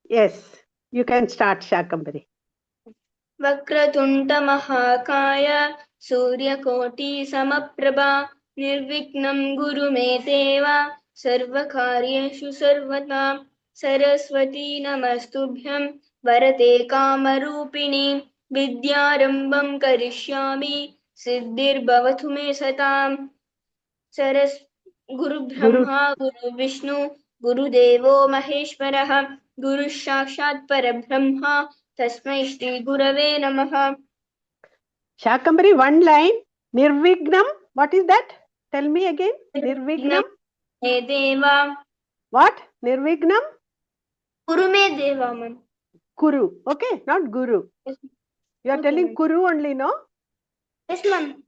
Yes, you can start, Shakambari. वक्रतुण्ड महाकाय सूर्यकोटि समप्रभा निर्विघ्नं गुरु मे देव सर्वकार्येषु सर्वदा सरस्वती नमस्तुभ्यं वरदे कामरूपिणी विद्यारम्भं करिष्यामि सिद्धिर्भवतु मे सताम् गुरुब्रह्मा गुरुविष्णु गुरुदेवो महेश्वरः गुरुः साक्षात् परब्रह्म तस्मै श्री गुरवे नमः. Shakambari, one line. Nirvignam. What is that? Tell me again. Nirvignam. Me deva. What? Nirvignam. Kuru me deva, man. Kuru. Okay, not guru. Yes. You are Okay, telling ma'am. Kuru only, no? Yes, ma'am.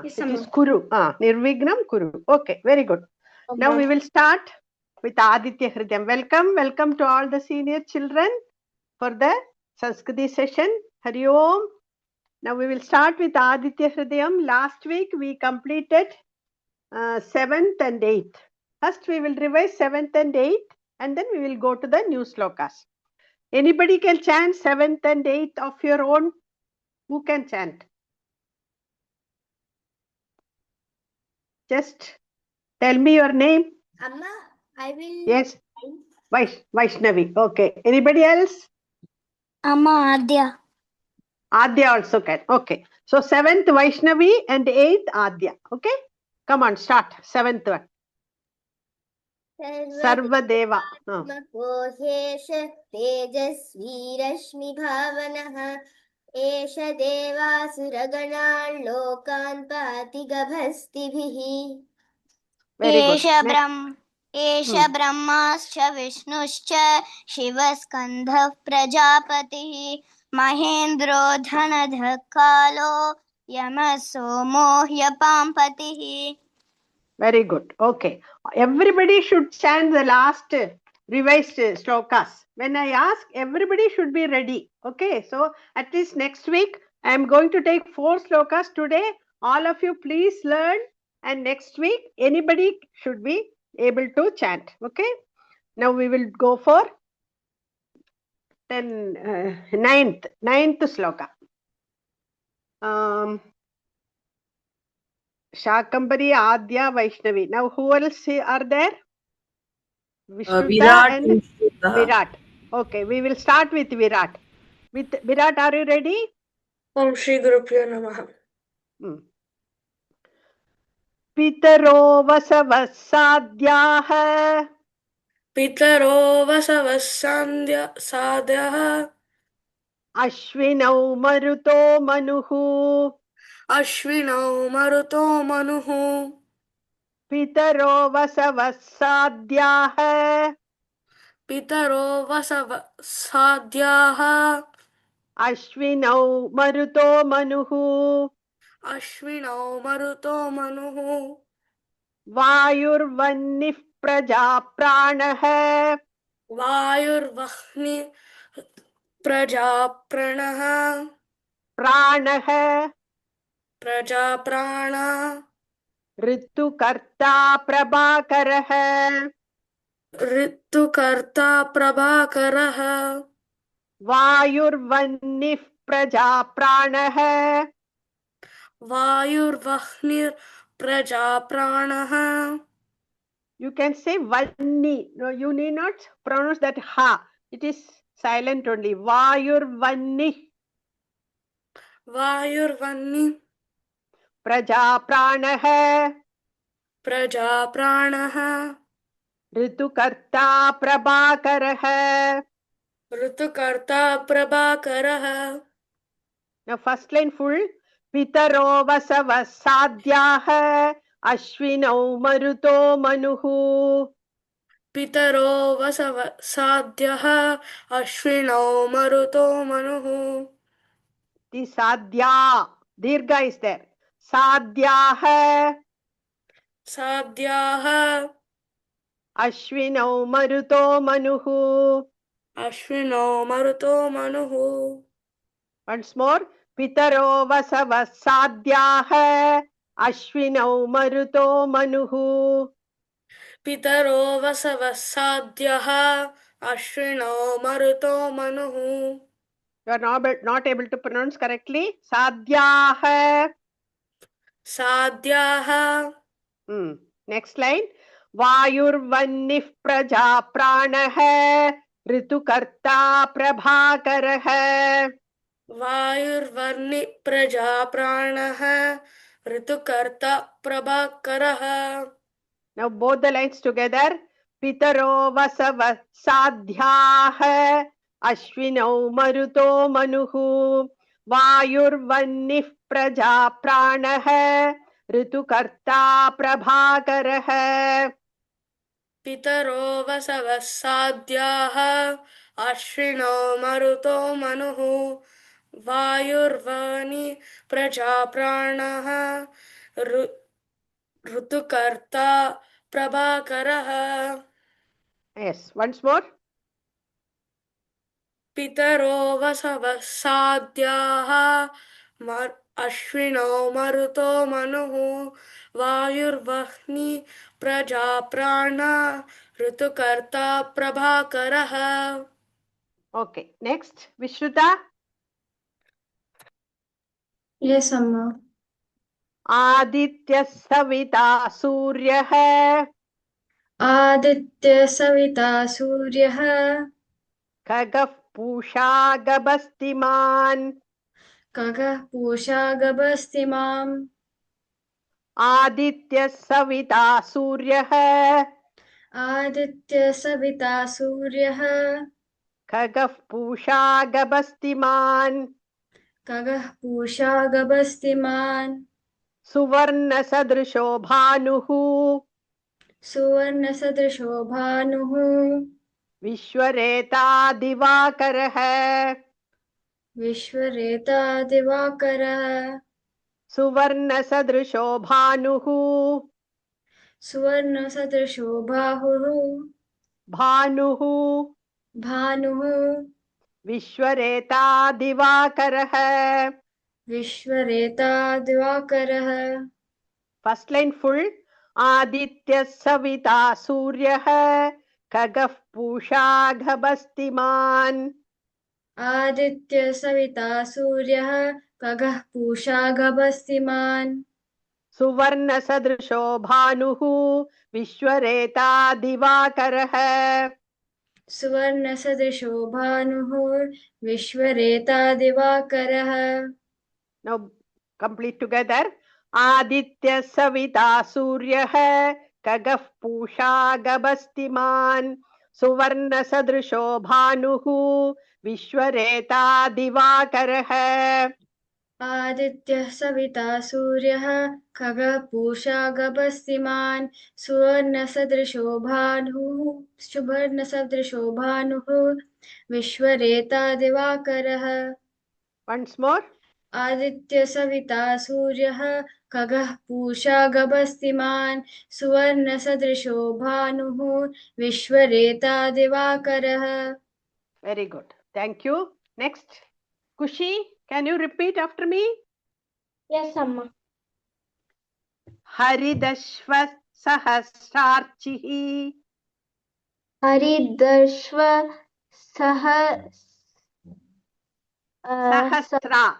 Yes, it is Kuru. Nirvignam Kuru. Okay, very good. Now we will start with Aditya Hridayam. Welcome to all the senior children for the Sanskriti session. Hari Om. Now we will start with Aditya Hridayam. Last week we completed 7th and 8th. First we will revise 7th and 8th and then we will go to the new slokas. Anybody can chant 7th and 8th of your own? Who can chant? Just tell me your name. Amma, I will. Yes. Vaishnavi. Okay. Anybody else? Amma, Adya. Adya also can. Okay. So 7th Vaishnavi and 8th Adya. Okay. Come on, start. 7th one. Sarvadeva. Sarvadeva Tejasvi Rashmi Bhavanah एष देवासुरगणान् लोकान् पाति गभस्तिभिः एष ब्रह्माश्च विष्णुश्च शिवस्कन्धः प्रजापतिः महेन्द्रो धनधः कालो यमः सोमो ह्यपाम्पतिः. Very good. Okay. Everybody should chant the last revised slokas. When I ask, everybody should be ready. Okay. So at least next week, I am going to take 4 slokas today. All of you please learn. And next week, anybody should be able to chant. Okay. Now we will go for 9th sloka. Shakambari, Adya, Vaishnavi. Now who else are there? Virat and Virat. Okay, we will start with Virat. With Virat, are you ready? Om Shri Gurubhyo Namaha. Pitaro vasavasadhyah. Pitaro vasavasadhyah. Ashvinau maruto manuhu. Ashvinau maruto manuhu. Pitaro vasavasadhyah. Pitaro vasavasadhyah. Ashvinau maruto manuhu. Ashvinau maruto manuhu. Vayurvannif praja pranah. Vayurvahni praja pranah. Pranah. Praja prana. ऋतुकर्ता प्रभाकरः. ऋतुकर्ता प्रभाकरः. वायुर्वह्निः प्रजा प्राणः. वायुर्वह्निः प्रजा प्राणः. You can say vanni. No, you need not pronounce that ha. It is silent only. Vayurvanni. वायुर्वह्निः प्रजा प्राणः. प्रजा प्राणः. ऋतुकर्ता प्रभाकरः. ऋतुकर्ता प्रभाकरः. Now first line full. पितरो वसवः साध्याः. अश्विनौ मरुतो मनुः. पितरो वसवः साध्यः. अश्विनौ मरुतो मनुः. The sadhya. Dirgha is there. Sadhyaः. साध्याः. Ashvinau maruto manuhu. अश्विनौ मरुतो मनुः. Once more. Pitaro vasava sadhyaः. Ashvinau maruto manuhu. पितरो वसवः साध्यः अश्विनो मरुतो मनुः You are not able to pronounce correctly. Sadhyaha. साध्याः Next line. वायुर्वन्निः प्रजा प्राणः ऋतुकर्ता प्रभाकरः. वायुर्वर्णि प्रजा प्राणः ऋतुकर्ता प्रभाकरः Now both the lines together. पितरो वसव साध्याः अश्विनौ मरुतो मनुः वायुर्वन्निः प्रजा प्राणः ऋतुकर्ता प्रभाकरः. पितरो वसवः साध्याः अश्विनो मरुतो मनुः वायुर्वणि प्रजा प्राणः ऋतुकर्ता प्रभाकरः Yes, once more. पितरो वसवः साध्याः अश्विनो मरुतो मनुः वायुर्वह्नि प्रजा प्राण ऋतुकर्ता प्रभाकरः. Okay, next Vishruta. Yes, Amma. Aditya सविता सूर्यः आदित्य सविता सूर्यः खगः पूषा गभस्तिमान्. खगः पूषा गभस्तिमाम् आदित्य सविता सूर्यः आदित्य सविता सूर्यः खगः पूषा गभस्तिमान्. खगः पूषा गभस्तिमान् सुवर्ण सदृशो भानुः सुवर्णसदृशो भानुः विश्वरेता दिवाकरः. विश्वरेता दिवाकरः सुवर्ण सदृशो भानुः सुवर्णसदृशो बाहुः भानुः भानुः विश्वरेता दिवाकरः. विश्वरेता दिवाकरः. First line full. आदित्य सविता सूर्यः खगः पूषा गभस्तिमान्. आदित्य सविता सूर्यः खगः पूषा गभस्तिमान् सुवर्ण सदृशो भानुः विश्वरेता दिवाकरः. सुवर्णसदृशो भानुः विश्वरेता दिवाकरः. Now complete together. आदित्य सविता सूर्यः खगः पूषा गभस्तिमान्. सुवर्ण सदृशो भानुः विश्वरेता दिवाकरः. आदित्य सविता सूर्यः खगः पूषा गभस्तिमान् सुवर्णसदृशो भानुः विश्वरेता दिवाकरः. Once more. आदित्य सविता सूर्यः खगः पूषा गभस्तिमान् सुवर्णसदृशो भानुः विश्वरेता दिवाकरः. Very good. Thank you. Next. Kushi, can you repeat after me? Yes, Amma. हरिदश्व सहस्रार्चिः हरिदश्व सहस्रा.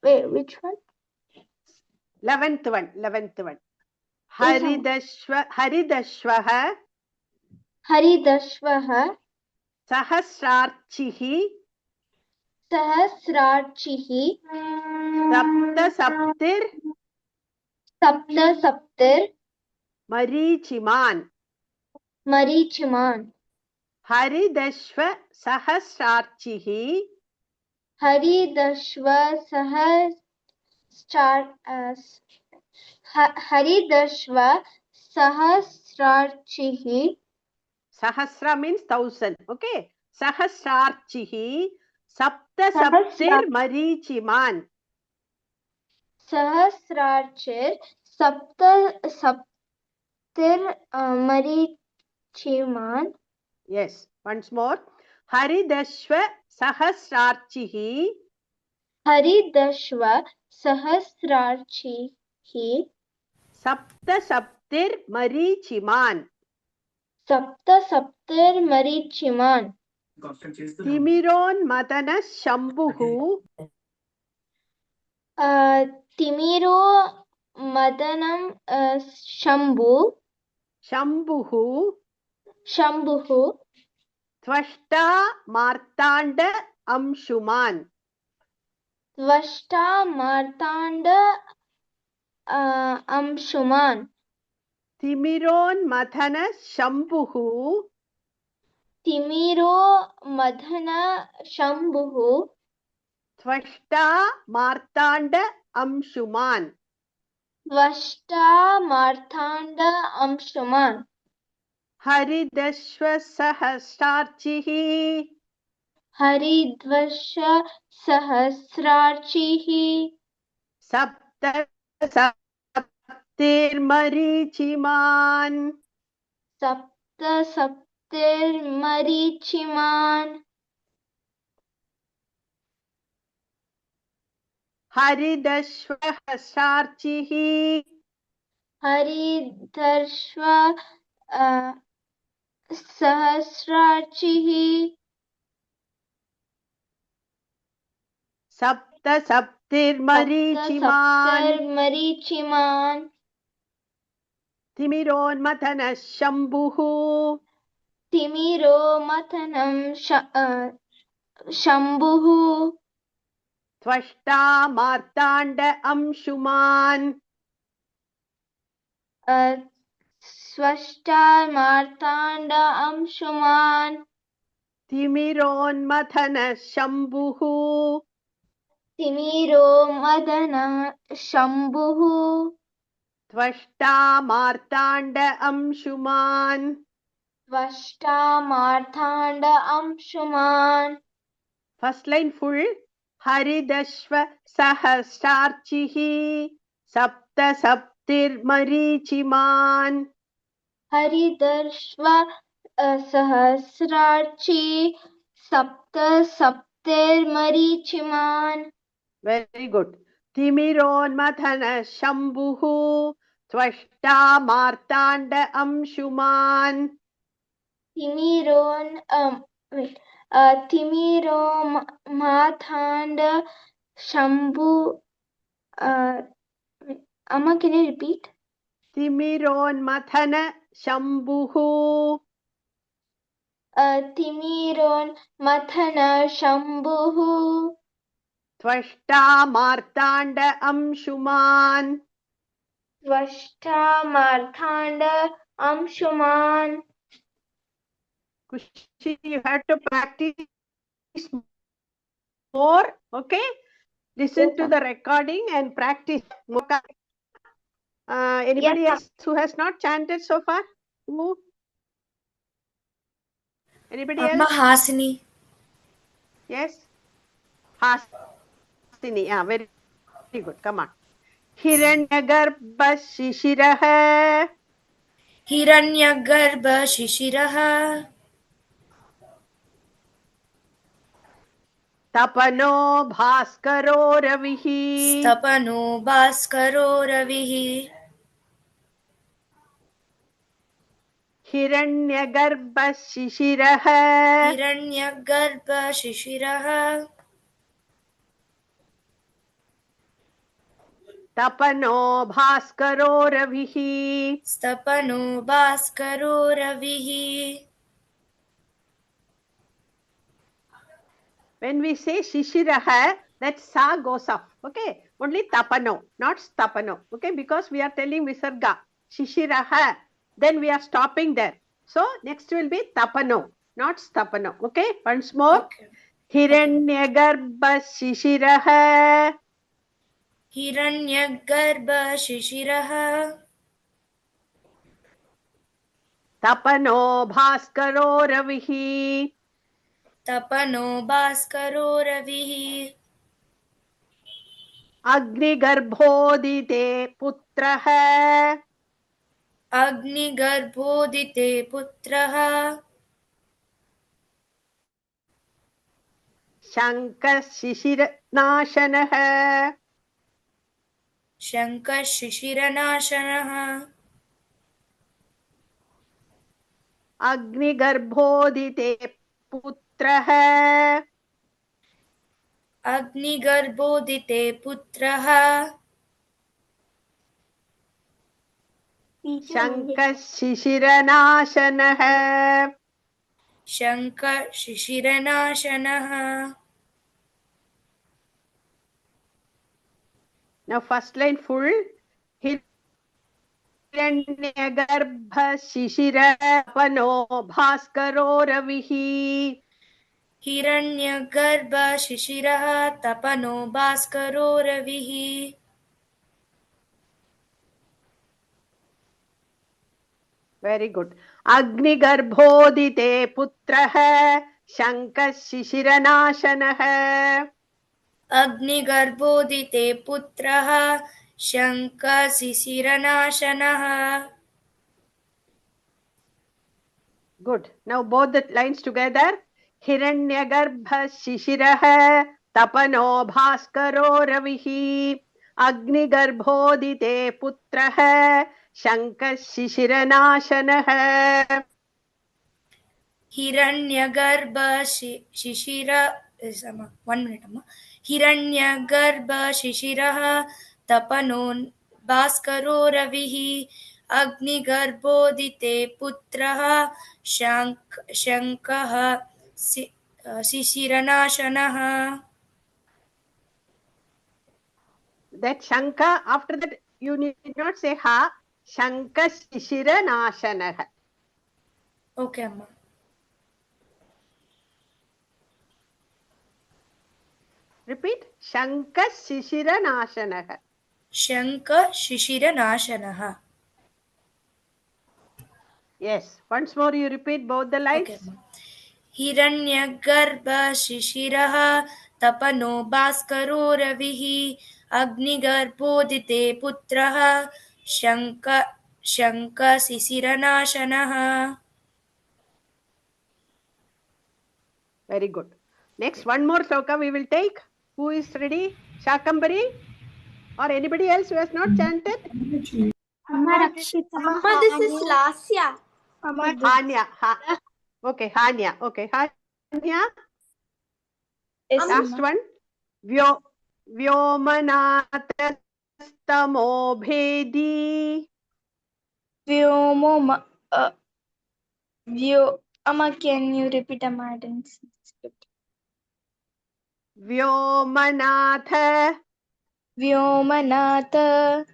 wait, which one? 11th one. हरिदश्वः हरिदश्वः सहस्रार्चिः सहस्रार्चिः सप्तसप्तिर् सप्तसप्तिर् मरीचिमान्. मरीचिमान्. हरिदश्व सहस्रार्चिः हरिदश्व हरिदश्व सहस्रार्चिः. सहस्रा means 1000. Okay. सहस्रार्चिः सप्तसप्तिर् मरीचिमान्. सहस्रार्चिर् सप्तसप्तिर् मरीचिमान्. Yes. Once more. हरिदश्व सहस्रार्चिः हरिदश्व सहस्रार्चिः सप्त सप्तिर्मरीचिमान् सप्त सप्तिर्मरीचिमान् तिमिरोन्मथनः शम्भुः तिमिरो मदनं शम्भुः शम्भुः त्वष्टा मार्ताण्ड अंशुमान् त्वष्टा मार्ताण्ड अंशुमान् तिमिरोन्मथनः शम्भुः तिमिरो मदन शम्भुः त्वष्टा मार्ताण्ड अंशुमान् त्वष्टा मार्ताण्ड अंशुमान् हरिदश्वसहस्रार्चिः हरिद्वर्ष सहस्रार्चिः सप्त सप्तिर्मरीचिमान् सप्त सप्तिर्मरीचिमान् हरिदश्वसहस्रार्चिः हरिदर्श्व सहस्रार्चिः सप्त सप्तिर्मरीचिमान् सप्तर्मरीचिमान् तिमिरोन्मथनः शम्भुः तिमिरो मथनं शम्भुः त्वष्टा मार्ताण्ड अंशुमान् स्वष्टा मार्ताण्ड अंशुमान् तिमिरोन्मथनः शम्भुः तिमिरो मदन शम्भुः त्वष्टा मार्ताण्ड अंशुमान् त्वष्टा मार्ताण्ड अंशुमान् फर्स्ट लाइन फुल हरिदश्व सहस्रार्चिः सप्त सप्तिर्मरीचिमान् हरिदर्श्व सहस्रार्ची सप्त सप्तिर्मरीचिमान् वेरी गुड तिमिरोन्मथनः शम्भुः त्वष्टा मार्ताण्ड अंशुमान् तिमिरो मार्ताण्ड शम्भु Amma, can you repeat? तिमिरोन्मथन शम्भुः तिमिरोन् मथन शम्भुः त्वष्टा मार्ताण्ड अंशुमान् त्वष्टा मार्ताण्ड Anshuman Kushi, you have to practice more, okay? Listen Yes, to the recording and practice more. Anybody Yes, else who has not chanted so far? Who? Anybody Amma else? Hasini. Yes? Hasini, yeah, very good. Come on. Hiranyagarbha shishirah Hiranyagarbha शिशिरः tapano bhaskaro ravihi स्तपनो भास्करो रविः hiranyagarbha shishirah हिरण्यगर्भ शिशिरः tapano bhaskaro ravihi स्तपनो भास्करो रविः when we say shishirah, that sa goes off, okay? Only tapano, not stapano, okay? Because we are telling visarga, shishirah, then we are stopping there. So next will be tapano, not stapano, okay? Once more. Okay. Hiranyagarbha shishirah Hiranyagarbha शिशिरः tapano bhaskaro ravihi तपनो भास्करो रविः अग्निगर्भोदिते पुत्रः अग्निगर्भोदिते पुत्रः शङ्कशिशिरनाशनः शङ्खः शिशिरनाशनः अग्निगर्भोदिते पुत्रः अग्निगर्भोदिते पुत्रः शङ्खः शिशिरनाशनः शङ्खः शिशिरनाशनः Now first line full. हिरण्यगर्भ शिशिरपनो भास्करो रविः हिरण्यगर्भ शिशिरः तपनो भास्करो रविः Very good. अग्निगर्भोदिते पुत्रः शङ्खः शिशिरनाशनः अग्निगर्भोदिते पुत्रः शङ्खः शिशिरनाशनः Good. Now both the lines together. हिरण्यगर्भ शिशिरः तपनो भास्करो रविः अग्निगर्भोदिते पुत्रः शङ्खः शिशिरनाशनः हिरण्यगर्भ शिशिर 1 minute अम्मा हिरण्यगर्भ शिशिरः तपनो भास्करो रविः अग्निगर्भोदिते पुत्रः शङ्खः शिशिरनाशनः That Shankha, after that you need not say ha. Shankha Shishiranasanah. Okay अम्मा Repeat. Shankha Shishiranasanah. शङ्खः शिशिरनाशनः Yes. Once more you repeat both the lines. Okay, हिरण्यगर्भ शिशिरः तपनो भास्करो रविः अग्निगर्भोदिते पुत्रः शङ्खः शिशिरनाशनः Very good. Next, one more sloka we will take. Who is ready? Shakambari? Or anybody else who has not chanted? Amma, this is Lasya. Hanya. Okay, Hanya. Okay, Hanya. Last one. Vyomanatastamo Amma, can you repeat Amma? I didn't see the script. Vyomanatha Vyomanatha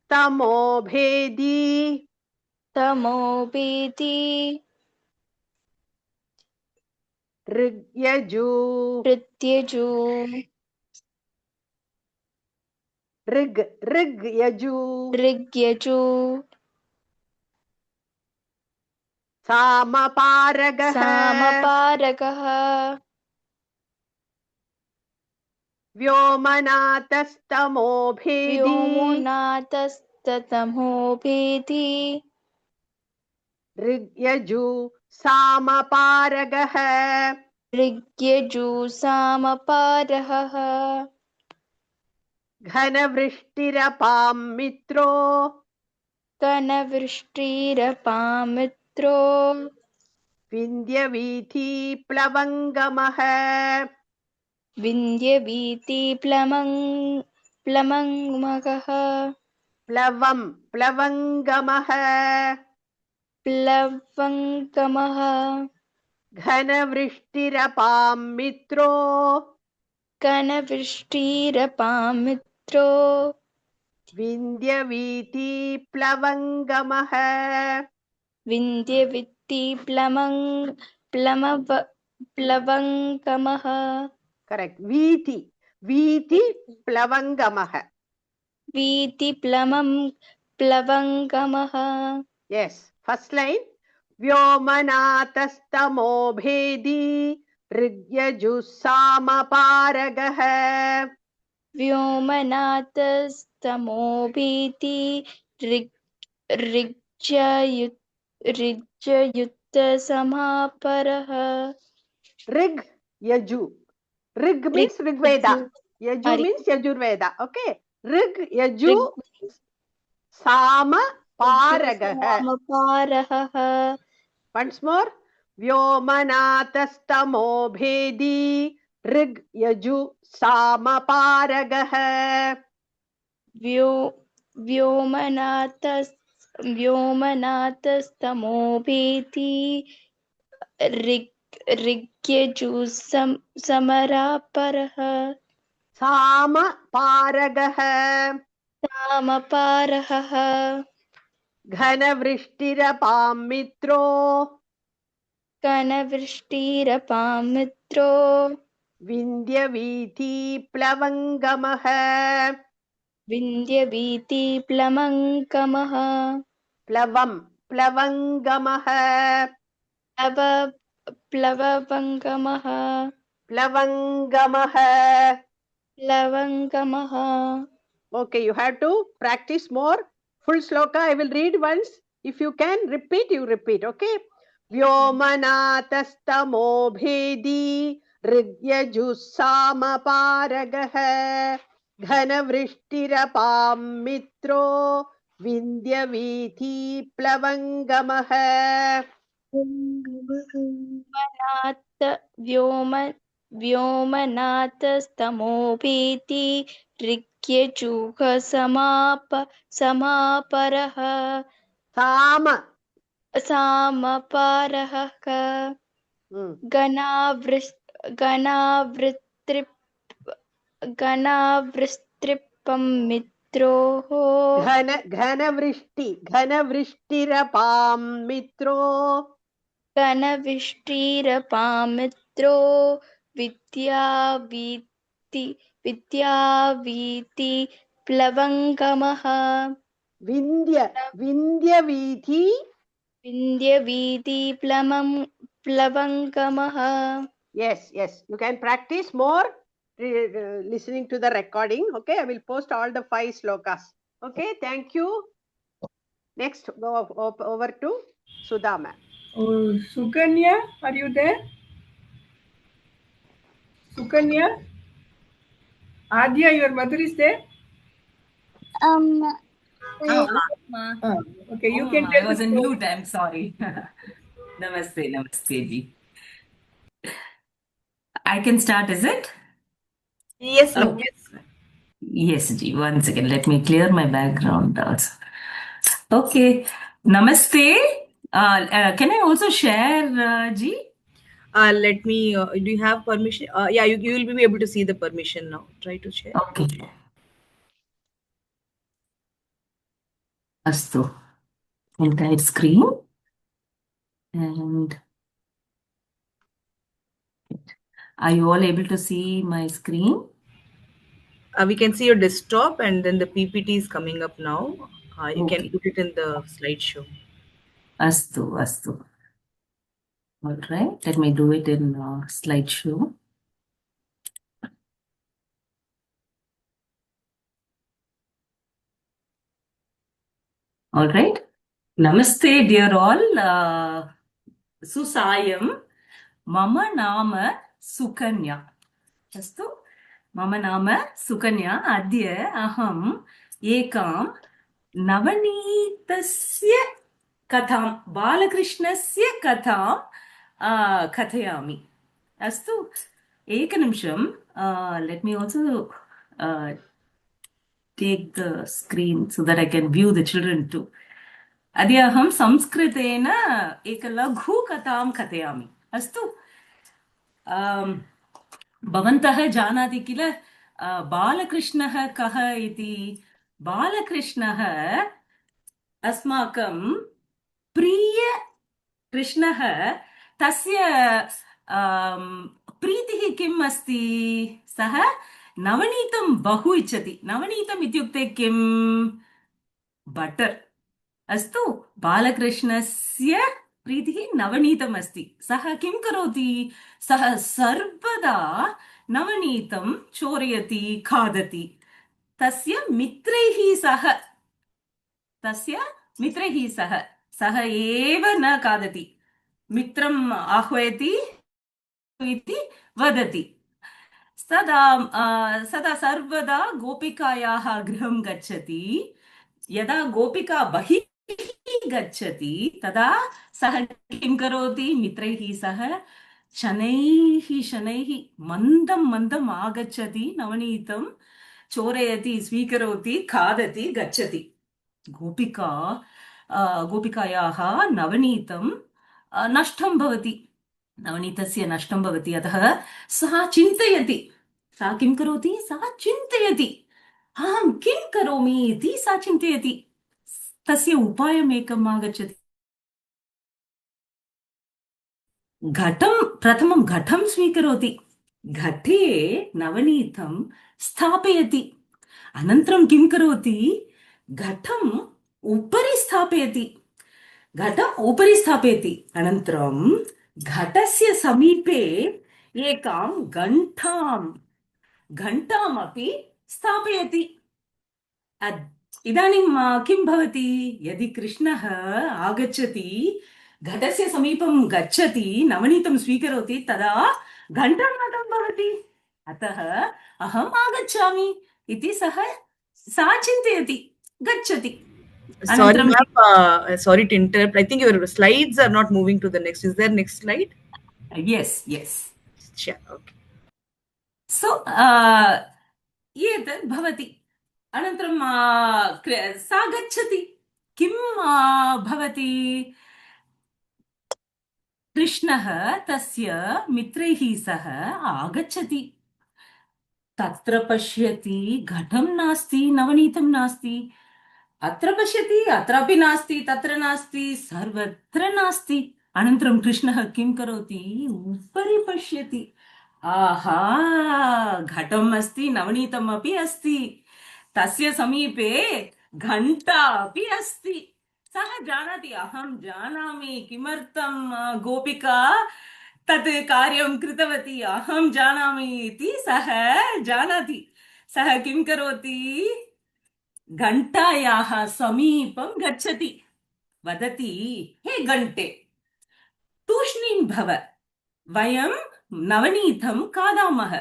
tamobhedi Tamobeti Rigyaju Rityaju Rigyaju Rigyaju Samaparagah Samaparagah Vyomanatastamo-bhedi Vyomanatastamo-bhedi Rigyaju Samaparagah Rigyaju Samaparagah Ghanavristirapam mitro Kanavrishtirapamitro Vindhyaviti plavangamah Vindyaviti Plamangmagah Plavangamah Plavangamah Ghanavristirapam mitro Kanavrishtirapamitro Vindhyaviti plavangamah Vindyaviti Plavangamah Correct. Viti plavangamah. Viti Plavangamah. Yes. First line. Vyomanatastamo-bhedi Rigyaju-samaparagah Vyomanatastamo-bhedi Rigyayutta-samaparah Rig Yaju. Rig means Rigveda. Yaju Ari- means Yajurveda. Okay. Rig, Yaju, Sama, Paragah. Samaparaha. Once more. Vyomanatastamo bhedi. Rig, Yaju, Sama, Paragah. व्योमनाथस् व्योमनाथस्तमोभेति ऋग्यजुः समरापरः Sama, Paragah. सामपारहः घनवृष्टिरपां मित्रो कनवृष्टिरपामित्रो विन्द्यवीथीप्लवङ्गमः विन्द्यवीतिप्लवङ्गमः प्लवङ्गमः प्लवङ्गमः प्लवङ्गमः. प्लवङ्गमः. Okay, you have to practice more. Full sloka I will read once. If you can repeat, you repeat. Okay. व्योमनाथस्तमो भेदी ऋग्यजुस्सामपारगः घनवृष्टिरपां मित्रो विन्द्यवीथी प्लवङ्गमः. व्योमनाथ व्योमनाथस्तमोभीति ऋग्यजुः समापरः सामपारः घनावृस्त्रिपं मित्रोः घनवृष्टिरपां मित्रो घनवृष्टिरपां मित्रो विद्यावीति प्लवङ्गमः विन्द्यवीथी विन्द्यवीति प्लवङ्गमः. Yes, you can practice more listening to the recording. Okay, I will post all the 5 slokas. Okay, thank you. Next, go over to Sudha ma'am. Oh, Sukanya, are you there? Sukanya? Adya, your mother is there? Okay, you can I tell was the on story. mute, I'm sorry. Namaste ji. I can start, is it? Yes, no. Okay. Yes, ji. One second, let me clear my background also. Okay. Namaste. Can I also share, ji? Let me, do you have permission? Yeah, you will be able to see the permission now. Try to share. Okay. Astu. Entire screen. And are you all able to see my screen? We can see your desktop and then the PPT is coming up now. You Okay. can put it in the slideshow. Astu. All right, let me do it in slideshow. All right. Namaste, dear all. Susayam. Mama nama Sukanya. Astu. Mama nama Sukanya. Adya aham ekam navanitasya katham balakrishnasya katham kathayami. Astu. Ekanimsham. Let me also take the screen so that I can view the children too. अद्याहं संस्कृतेन एक लघु कथां कथयामि अस्तु भवन्तः जानाति किल बालकृष्णः कः इति बालकृष्णः अस्माकं प्रिय कृष्णः तस्य प्रीतिः किम् अस्ति सः नवनीतं बहु इच्छति नवनीतम् इत्युक्ते किम् बटर् अस्तु बालकृष्णस्य प्रीतिः नवनीतम् अस्ति सः किं करोति सः सर्वदा नवनीतं चोरयति खादति तस्य मित्रैः सह सः एव न खादति मित्रम् आह्वयति इति वदति सदा सर्वदा गोपिकायाः गृहं गच्छति। यदा गोपिका बहिः गच्छति तदा सः किं करोति? मित्रैः सह शनैः शनैः मन्दं मन्दम् आगच्छति, नवनीतं चोरयति, स्वीकरोति, खादति, गच्छति। गोपिकायाः नवनीतं नष्टं भवति। नवनीतस्य नष्टं भवति। अतः सा चिन्तयति। सा किं करोति? सा चिन्तयति अहं किं करोमि इति सा चिन्तयति। तस्य उपायमेकम् आगच्छति। प्रथमं घटं स्वीकरोति। घटे नवनीतं स्थापयति। अनन्तरं किं करोति? घटम् उपरि स्थापयति। अनन्तरं घटस्य समीपे एकां घण्टामपि स्थापयति। इदानीं किं भवति? यदि कृष्णः आगच्छति, घटस्य समीपं गच्छति, नवनीतं स्वीकरोति, तदा घण्टानादं भवति। अतः अहम् आगच्छामि इति सा चिन्तयति, गच्छति। Sorry, ma'am. Sorry to interrupt. I think your slides are not moving to the next. Is there next slide? Yes. Sure. Okay. So, एतत् भवति। अनन्तरं सा गच्छति। किं भवति? कृष्णः तस्य मित्रैः सह आगच्छति। तत्र पश्यति, घटं नास्ति, नवनीतं नास्ति। अत्र पश्यति, अत्रापि नास्ति, तत्र नास्ति, सर्वत्र नास्ति। अनन्तरं कृष्णः किं करोति? उपरि पश्यति। आहा, घटम् अस्ति, नवनीतम् अपि अस्ति, तस्य समीपे घण्टा अपि अस्ति। सः जानाति, अहं जानामि किमर्थं गोपिका तत् कार्यं कृतवती, अहं जानामि इति सः जानाति। सः किं करोति? घण्टायाः समीपं गच्छति, वदति, हे घण्टे, तूष्णीं भव, वयं नवनीतं खादामः,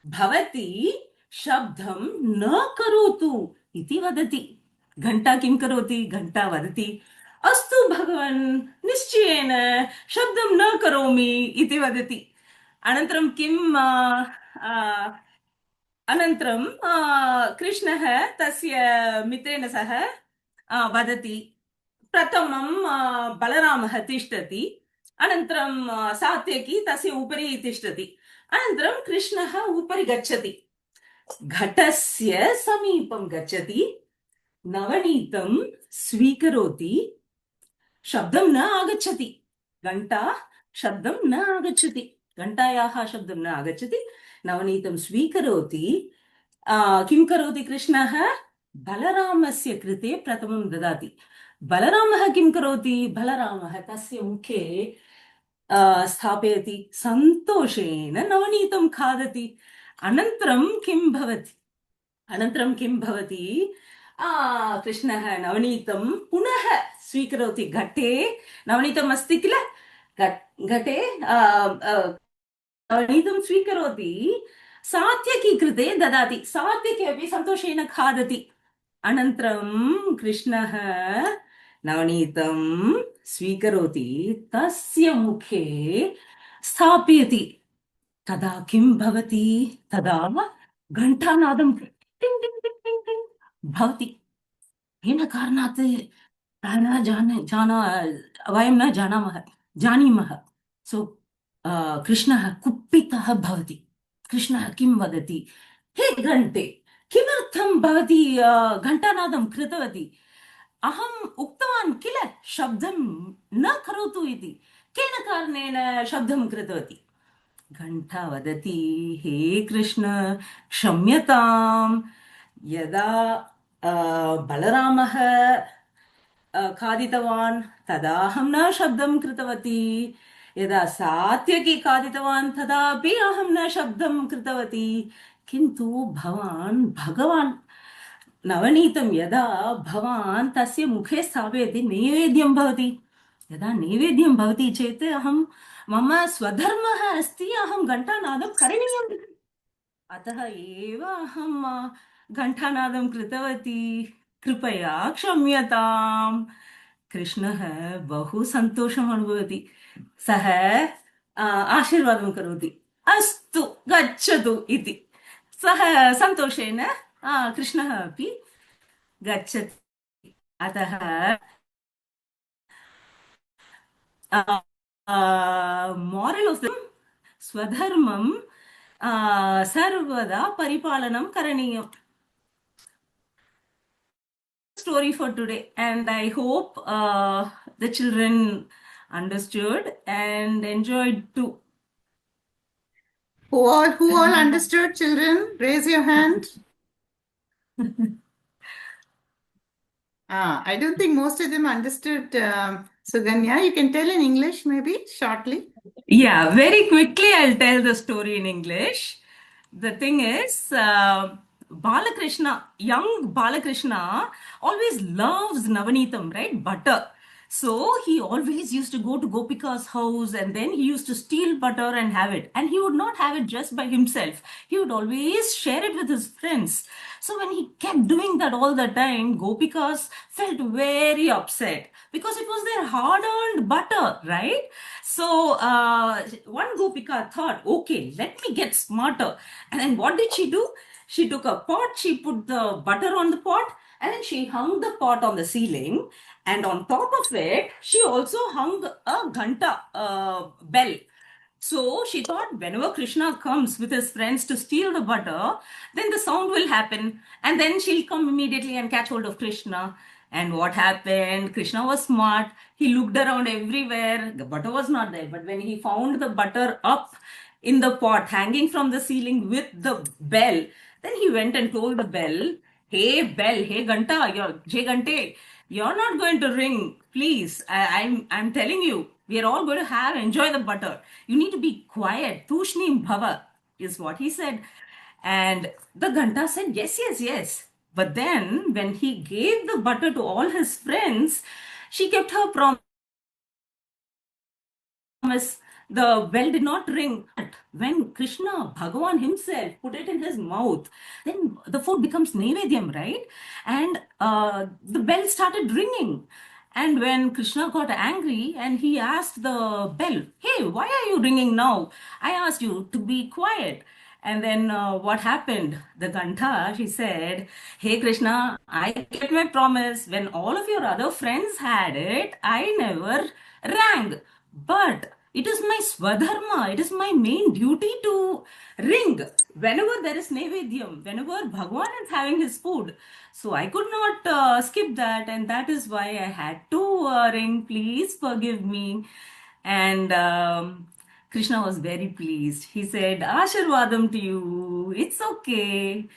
भवती शब्दं न करोतु इति वदति। घण्टा किं करोति? घण्टा वदति, अस्तु भगवन्, निश्चयेन शब्दं न करोमि इति वदति। अनन्तरं अनन्तरं कृष्णः तस्य मित्रेण सह वदति। प्रथमं बलरामः तिष्ठति, अनन्तरं सात्यकी तस्य उपरि तिष्ठति। अनन्तरं कृष्णः उपरि गच्छति, घटस्य समीपं गच्छति, नवनीतं स्वीकरोति, शब्दं न आगच्छति। घण्टायाः शब्दं न आगच्छति। नवनीतं स्वीकरोति। किं करोति कृष्णः? बलरामस्य कृते प्रथमं ददाति। बलरामः किं करोति? बलरामः तस्य मुखे स्थापयति, सन्तोषेण नवनीतं खादति। अनन्तरं किं भवति? कृष्णः नवनीतं पुनः स्वीकरोति। घटे नवनीतम् अस्ति किल? घटे नवनीतं स्वीकरोति, सात्यकी कृते ददाति। सात्यकी अपि सन्तोषेण खादति। अनन्तरं कृष्णः नवनीतं स्वीकरोति, तस्य मुखे स्थापयति। तदा किं भवति? तदा घण्टानादं टिङ् टिङ् टिङ् टिङ् टिङ् भवति। येन कारणात् वयं न जानीमः। सो कृष्णः कुपितः भवति। कृष्णः किं वदति? हे घण्टे, किमर्थं भवती घण्टानादं कृतवती? अहम् उक्तवान् किल शब्दं न करोतु इति। केन कारणेन शब्दं कृतवती? घण्टा वदति, हे कृष्ण, क्षम्यताम्। यदा बलरामः खादितवान् तदा अहं न शब्दं कृतवती। यदा सात्यकी खादितवान् तदापि अहं न शब्दं कृतवती। किन्तु भगवान् नवनीतं यदा भवान् तस्य मुखे स्थापयति, नैवेद्यं भवति। यदा नैवेद्यं भवति चेत् मम स्वधर्मः अस्ति, अहं घण्टानादं करणीयम्। अतः एव अहं घण्टानादं कृतवती, कृपया क्षम्यताम्। कृष्णः बहु सन्तोषम् अनुभवति। सः आशीर्वादं करोति, अस्तु गच्छतु इति। सः सन्तोषेण कृष्णः अपि गच्छति। अतः मोरल् आफ् स्वधर्मं सर्वदा परिपालनं करणीयम्। Story for today, and I hope the children understood and enjoyed too. Who all understood, children? Raise your hand. I don't think most of them understood. Suganya, you can tell in English maybe shortly. Yeah, very quickly I'll tell the story in English. The thing is, Balakrishna, young Balakrishna, always loves Navanitam, right? Butter. So he always used to go to Gopika's house and then he used to steal butter and have it. And he would not have it just by himself. He would always share it with his friends. So when he kept doing that all the time, Gopikas felt very upset because it was their hard-earned butter, right? So one Gopika thought, okay, let me get smarter. And then what did she do? She took a pot, she put the butter on the pot, and then she hung the pot on the ceiling. And on top of it, she also hung a ghanta bell. So she thought whenever Krishna comes with his friends to steal the butter, then the sound will happen. And then she'll come immediately and catch hold of Krishna. And what happened? Krishna was smart. He looked around everywhere. The butter was not there. But when he found the butter up in the pot, hanging from the ceiling with the bell, then he went and told the bell, hey bell, hey Ganta, hey Gante, you're not going to ring. Please, I'm telling you, we are all going to enjoy the butter. You need to be quiet. Tushnim bhava is what he said. And the Ganta said, yes, yes, yes. But then when he gave the butter to all his friends, she kept her promise. The bell did not ring. When Krishna, Bhagavan himself, put it in his mouth, then the food becomes Naivedyam, right? And the bell started ringing. And when Krishna got angry and he asked the bell, hey, why are you ringing now? I asked you to be quiet. And then what happened? The Ganta, she said, hey Krishna, I kept my promise. When all of your other friends had it, I never rang. But it is my swadharma, it is my main duty to ring whenever there is Naivedyam, whenever Bhagwan is having his food. So I could not skip that, and that is why I had to ring. Please forgive me. And Krishna was very pleased. He said, Ashirvadam to you. It's okay.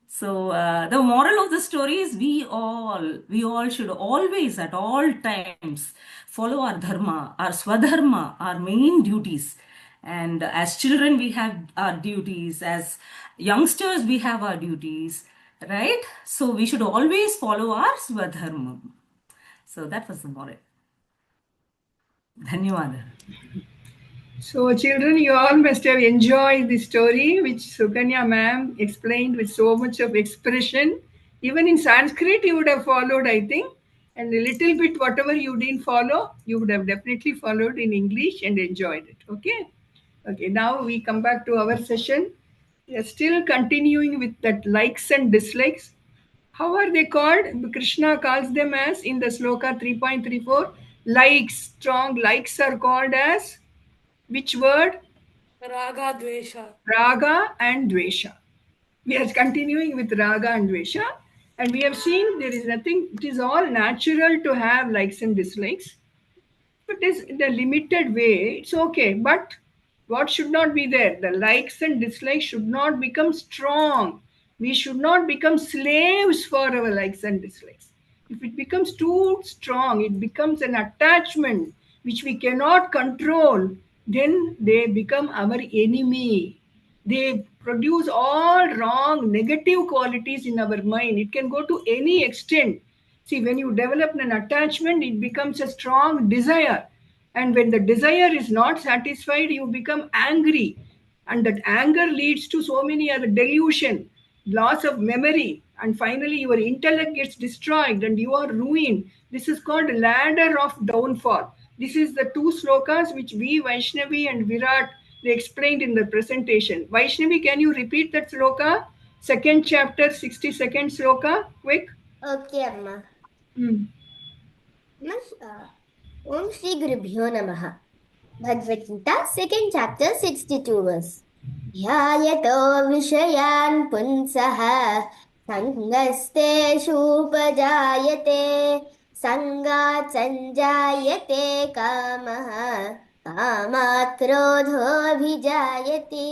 So the moral of the story is we all should always at all times follow our dharma, our swadharma, our main duties. And as children, we have our duties. As youngsters, we have our duties, right? So we should always follow our swadharma. So that was the moral. Dhanyawad. So children, you all must have enjoyed the story which Suganya ma'am explained with so much of expression. Even in Sanskrit, you would have followed, I think. And a little bit, whatever you didn't follow, you would have definitely followed in English and enjoyed it. Okay? Okay, now we come back to our session. We are still continuing with that likes and dislikes. How are they called? Krishna calls them as in the sloka 3.34. Likes, strong likes are called as which word? Raga Dvesha. Raga and Dvesha. We are continuing with Raga and Dvesha. And we have seen there is nothing, it is all natural to have likes and dislikes. But it is in a limited way, it's okay. But what should not be there? The likes and dislikes should not become strong. We should not become slaves for our likes and dislikes. If it becomes too strong, it becomes an attachment which we cannot control, then they become our enemy. They produce all wrong, negative qualities in our mind. It can go to any extent. See, when you develop an attachment, it becomes a strong desire. And when the desire is not satisfied, you become angry. And that anger leads to so many other delusion, loss of memory, and finally your intellect gets destroyed and you are ruined. This is called ladder of downfall. This is the two slokas which we, Vaishnavi and Virat, they explained in the presentation. Vaishnavi, can you repeat that sloka? Second chapter, 62nd sloka, quick. Okay, Amma. Hmm. Om Shri Gurubhyo Namaha. Bhagavad Gita, second chapter, 62 verse. ध्यायतो विषयान् पुंसः सङ्गस्तेषूपजायते सङ्गात् सञ्जायते कामः कामात् क्रोधोऽभिजायते.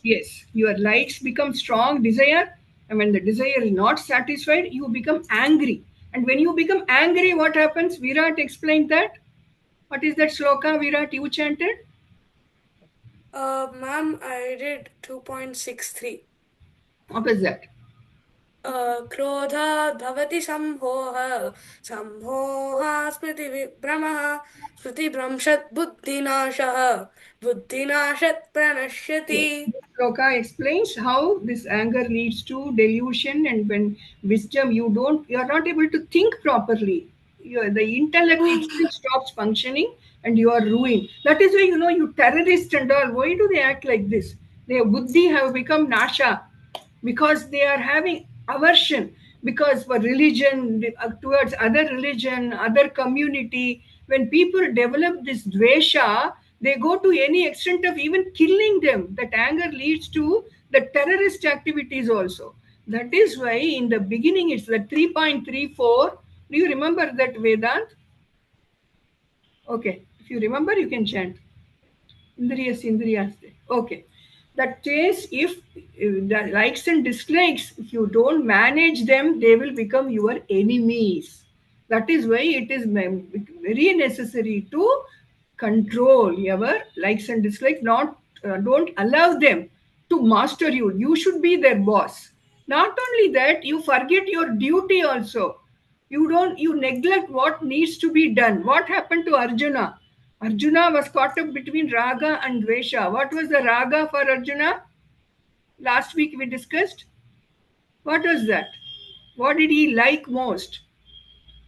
Yes, your likes become strong desire, and when the desire is not satisfied, you become angry. And when you become angry, what happens? Virat explained that. What is that sloka, Virat, you chanted? Ma'am, I did 2.63. What is that? क्रोधात् भवति सम्भोहः सम्भोहात् स्मृतिविभ्रमः स्मृतिभ्रंशत् बुद्धिनाशः बुद्धिनाशात् प्रणश्यति. Sloka explains how this anger leads to delusion, and when wisdom, you are not able to think properly. The intellect itself stops functioning and you are ruined. That is why, you terrorists and all, why do they act like this? Their buddhi have become nasha because they are having aversion, because for religion, towards other religion, other community, when people develop this dvesha, they go to any extent of even killing them. That anger leads to the terrorist activities also. That is why in the beginning it's the 3.34. Do you remember that, Vedant? Okay, if you remember, you can chant. Indriyas. Okay. That says if the likes and dislikes, if you don't manage them, they will become your enemies. That is why it is very necessary to control your likes and dislikes. Don't allow them to master you. You should be their boss. Not only that, you forget your duty also. You neglect what needs to be done. What happened to Arjuna? Arjuna was caught up between raga and dvesha. What was the raga for Arjuna? Last week we discussed. What was that? What did he like most?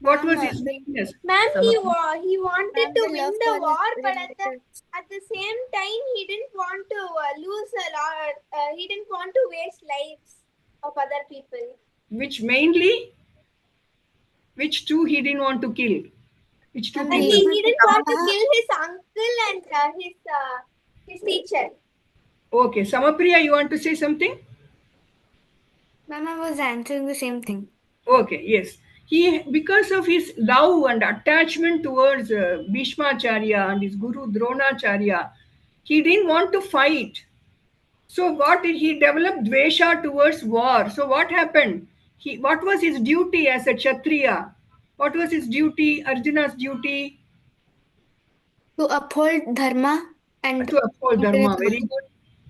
What was his weakness? Ma'am, he wanted to win the war, but at the same time, he didn't want to lose a lot. He didn't want to waste lives of other people. Which two he didn't want to kill? Which two And people? he didn't want to kill his uncle and his teacher. Okay, Samapriya, you want to say something? Ma'am, I was answering the same thing. Okay, yes. He, because of his love and attachment towards Bhishmacharya and his guru Dronacharya, he didn't want to fight. So what did he develop? Dvesha towards war. So what happened? What was his duty as a Kshatriya? What was his duty, Arjuna's duty? To uphold dharma and To uphold dharma. Very good.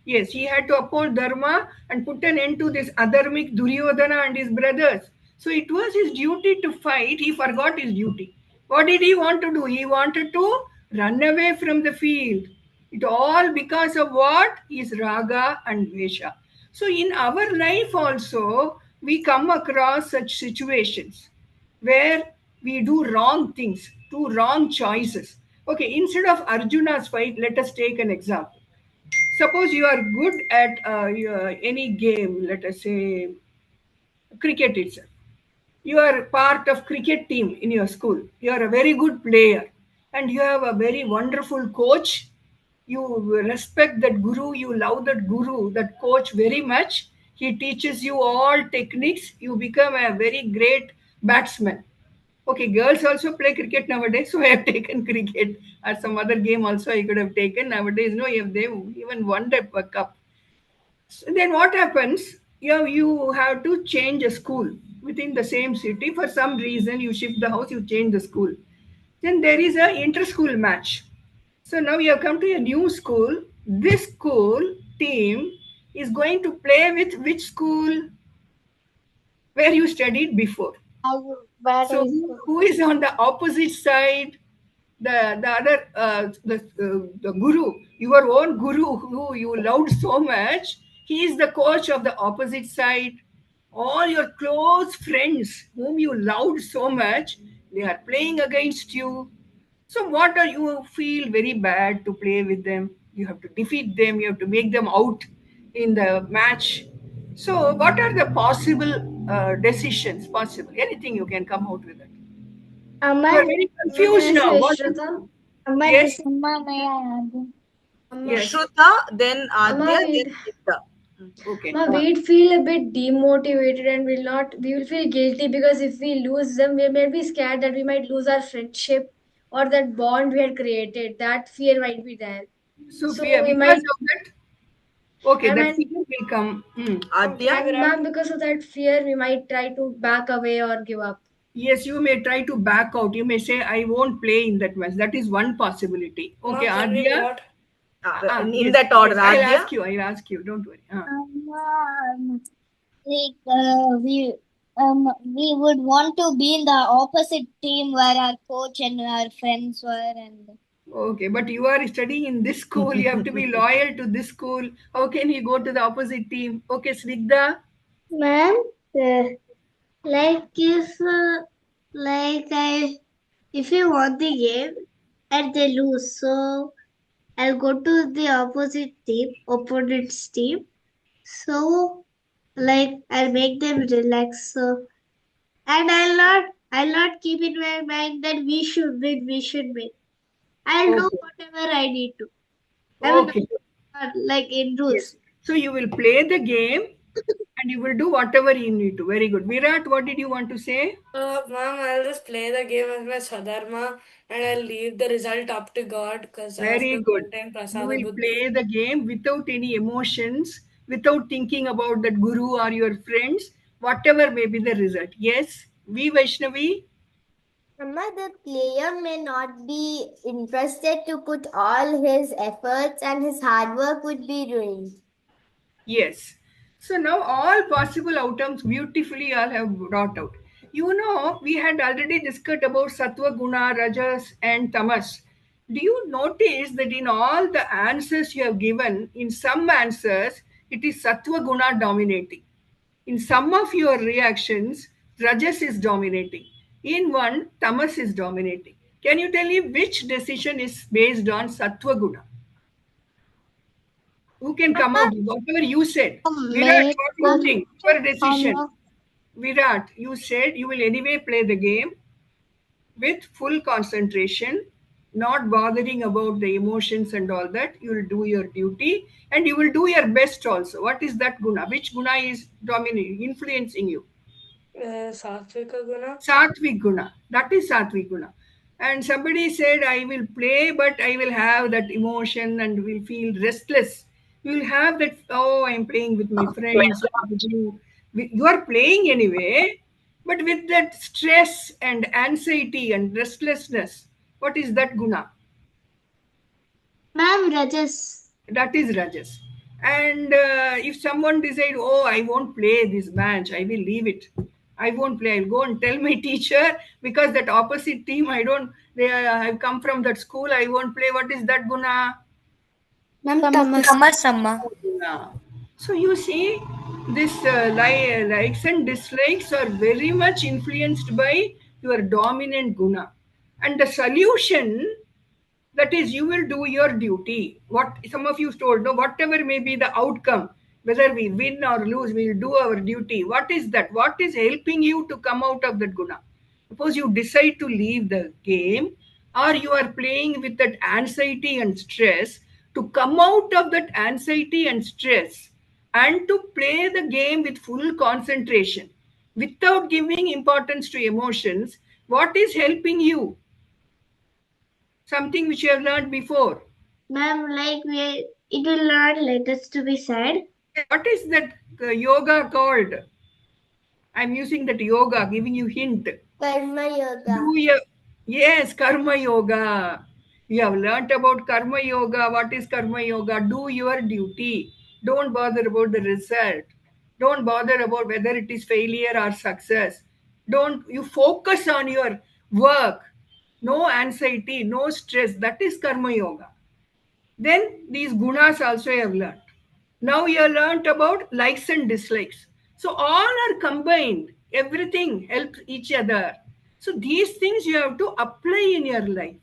Yes, he had to uphold dharma and put an end to this adharmic Duryodhana and his brothers. So it was his duty to fight. He forgot his duty. What did he want to do? He wanted to run away from the field. It all because of what? His raga and dvesha. So in our life also, we come across such situations where we do wrong things, do wrong choices. Okay, instead of Arjuna's fight, let us take an example. Suppose you are good at any game, let us say cricket itself. You are part of cricket team in your school. You are a very good player and you have a very wonderful coach. You respect that guru, you love that guru, that coach very much. He teaches you all techniques. You become a very great batsman. Okay, girls also play cricket nowadays, so I have taken cricket or some other game also I could have taken. Nowadays, no, if they even won the cup. So then what happens? You have to change a school within the same city. For some reason, you shift the house, you change the school. Then there is a inter-school match. So now you have come to a new school. This school team is going to play with which school where you studied before. So who is on the opposite side? the other the guru, your own guru who you loved so much, he is the coach of the opposite side. All your close friends whom you loved so much, they are playing against you. So what are you feel very bad to play with them? You have to defeat them, you have to make them out in the match. So what are the possible decisions possible? Anything you can come out with it. You are very confused now. What? Yes. Yes. Shruta, then Adya, then wait. Nitya. Okay. We'd feel a bit demotivated and we will feel guilty because if we lose them, we may be scared that we might lose our friendship or that bond we had created. That fear might be there. So, So fear we because might, of that. Okay, and that when- fear will come. Adya? and ma'am, because of that fear, we might try to back away or give up. Yes, you may try to back out. You may say, I won't play in that match. That is one possibility. Okay, Can we Adya. what? In Yes, that order, yes, I'll Adya. ask you. I'll ask you. Don't worry. We would want to be in the opposite team where our coach and our friends were, and Okay, but you are studying in this school. You have to be loyal to this school. How can you go to the opposite team? Okay, Snigdha. ma'am, like if you won the game and they lose, so I'll go to the opponent's team. So I'll make them relax. So and I'll not keep in my mind that we should win. I'll do whatever I need to. I will Okay. like in rules. Yes. So you will play the game and you will do whatever you need to. Very good. Virat, what did you want to say? Ma'am, I'll just play the game as my Sadharma and I'll leave the result up to God because Very good. You will play the game without any emotions, without thinking about that guru or your friends, whatever may be the result. Yes, V Vaishnavi. Amma, the player may not be interested to put all his efforts and his hard work would be ruined. Yes. So now all possible outcomes beautifully all have brought out. You know, we had already discussed about Sattva Guna, Rajas, and Tamas. Do you notice that in all the answers you have given, in some answers, it is Sattva Guna dominating. In some of your reactions, Rajas is dominating. In one, Tamas is dominating. Can you tell me which decision is based on Sattva Guna? Who can come out? Whatever you said. Virat, what do you think? Your decision. Virat, you said you will anyway play the game with full concentration, not bothering about the emotions and all that. You will do your duty and you will do your best also. What is that guna? Which guna is dominating, influencing you? Satvika Guna. Sattvic guna. That is Sattvic guna. And somebody said, I will play, but I will have that emotion and will feel restless. You will have that, oh, I'm playing with my friends. You are playing anyway, but with that stress and anxiety and restlessness. What is that guna? Ma'am, Rajas. That is Rajas. And if someone decide, oh, I won't play this match, I will leave it. I won't play. I'll go and tell my teacher because that opposite team, I've come from that school. I won't play. What is that guna? Tamas Amma. Guna. So you see, this likes and dislikes are very much influenced by your dominant guna. And the solution, that is, you will do your duty. What some of you told, no, whatever may be the outcome, whether we win or lose, we will do our duty. What is that? What is helping you to come out of that guna? Suppose you decide to leave the game, or you are playing with that anxiety and stress, to come out of that anxiety and stress and to play the game with full concentration without giving importance to emotions. What is helping you? Something which you have learned before. Ma'am, it will not let us to be sad. What is that yoga called? I'm using that yoga, giving you hint. Karma yoga. Yes, karma yoga. You have learnt about karma yoga. What is karma yoga? Do your duty. Don't bother about the result. Don't bother about whether it is failure or success. You focus on your work. no anxiety, no stress. That is Karma Yoga. Then these gunas also I have learned. Now you have learned about likes and dislikes. So all are combined. Everything helps each other. So these things you have to apply in your life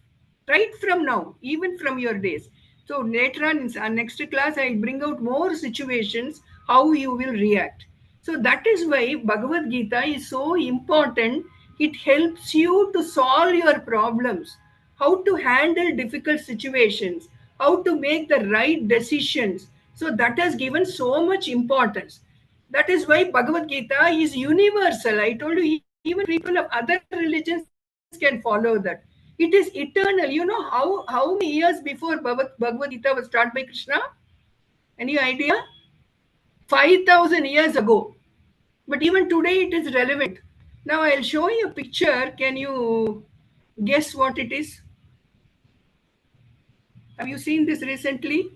right from now, even from your days. So later on in our next class, I bring out more situations how you will react. So that is why Bhagavad Gita is so important. It helps you to solve your problems, how to handle difficult situations, how to make the right decisions. So that has given so much importance. That is why Bhagavad Gita is universal. I told you, even people of other religions can follow that. It is eternal. You know how many years before Bhagavad Gita was taught by Krishna? Any idea? 5,000 years ago. But even today it is relevant. Now I'll show you a picture. Can you guess what it is? Have you seen this recently?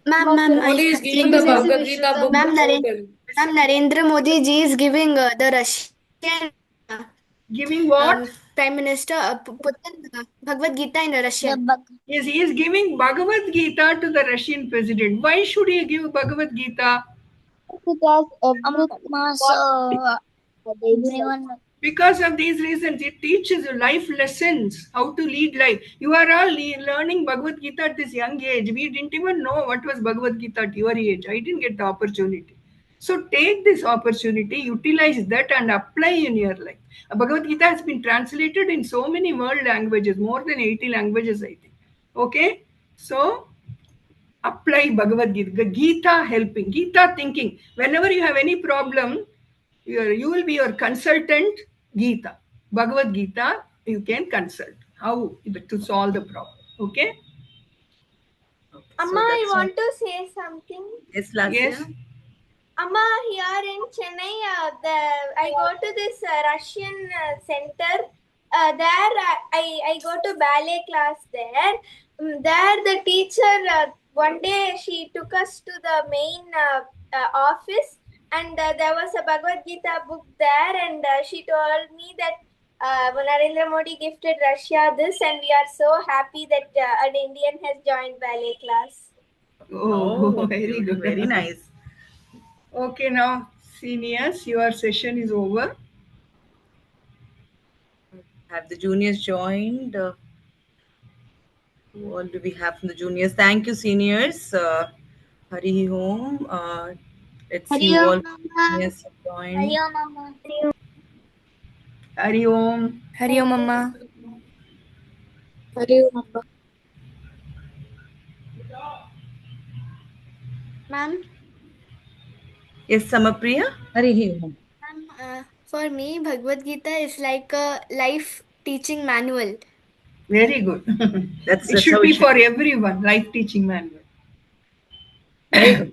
Ma'am, Modi is giving the Bhagavad Gita book to children. Ma'am, Narendra Modi ji is giving the Russian Giving what? Prime Minister Bhagavad Gita in Russian. Yes, he is giving Bhagavad Gita to the Russian president. Why should he give Bhagavad Gita? Because of these reasons, it teaches you life lessons, how to lead life. You are all learning Bhagavad Gita at this young age. We didn't even know what was Bhagavad Gita at your age. I didn't get the opportunity. So take this opportunity, utilize that and apply in your life. Bhagavad Gita has been translated in so many world languages, more than 80 languages, I think. Okay? So apply Bhagavad Gita. Gita helping, Gita thinking. Whenever you have any problem, you will be your consultant, Gita. Bhagavad Gita, you can consult how to solve the problem. Okay? Amma, I want to say something. Yes, Lasya. Yes. Amma, here in Chennai, I go to this Russian center. There, I go to ballet class there. There, the teacher, one day she took us to the main office, and there was a Bhagavad Gita book there, and she told me that Narendra Modi gifted Russia this, and we are so happy that an Indian has joined ballet class. Oh, very good. Very nice. Okay, now, seniors, your session is over. Have the juniors joined? Who all do we have from the juniors? Thank you, seniors. Hari Om. Let's see who all seniors have joined. Hari Om. Hari Om, Mama. Ma'am, Yes, Samapriya. for me, Bhagavad Gita is like a life teaching manual. Very good. That's It should how be it should for everyone, life teaching manual. We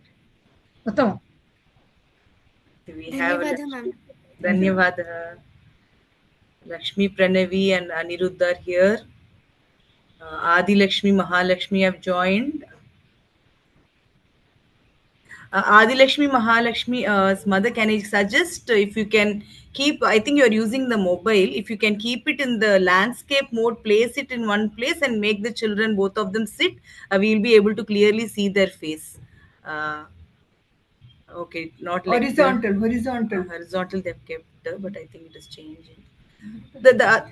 have Dhanyavada, ma'am. Dhanyavada. Lakshmi Pranavi and Aniruddha are here. Adi Lakshmi, Mahalakshmi have joined. Adi Lakshmi, Mahalakshmi's mother, can I suggest if you can keep, I think you're using the mobile, if you can keep it in the landscape mode, place it in one place and make the children, both of them sit, we'll be able to clearly see their face. Okay, not like Horizontal. Horizontal they've kept, but I think it is changing. The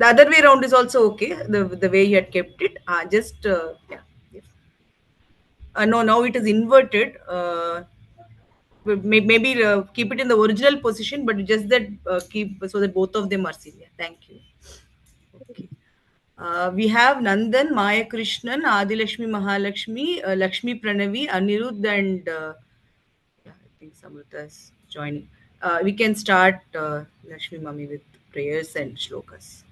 other way around is also okay. The way you had kept it. Yeah. No, now it is inverted. Maybe keep it in the original position, but just that keep so that both of them are seen. Yeah, thank you. Okay. We have Nandan, Maya Krishnan, Adilakshmi, Mahalakshmi, Lakshmi Pranavi, Anirudh, and I think Samrita is joining. We can start Lakshmi Mami with prayers and shlokas.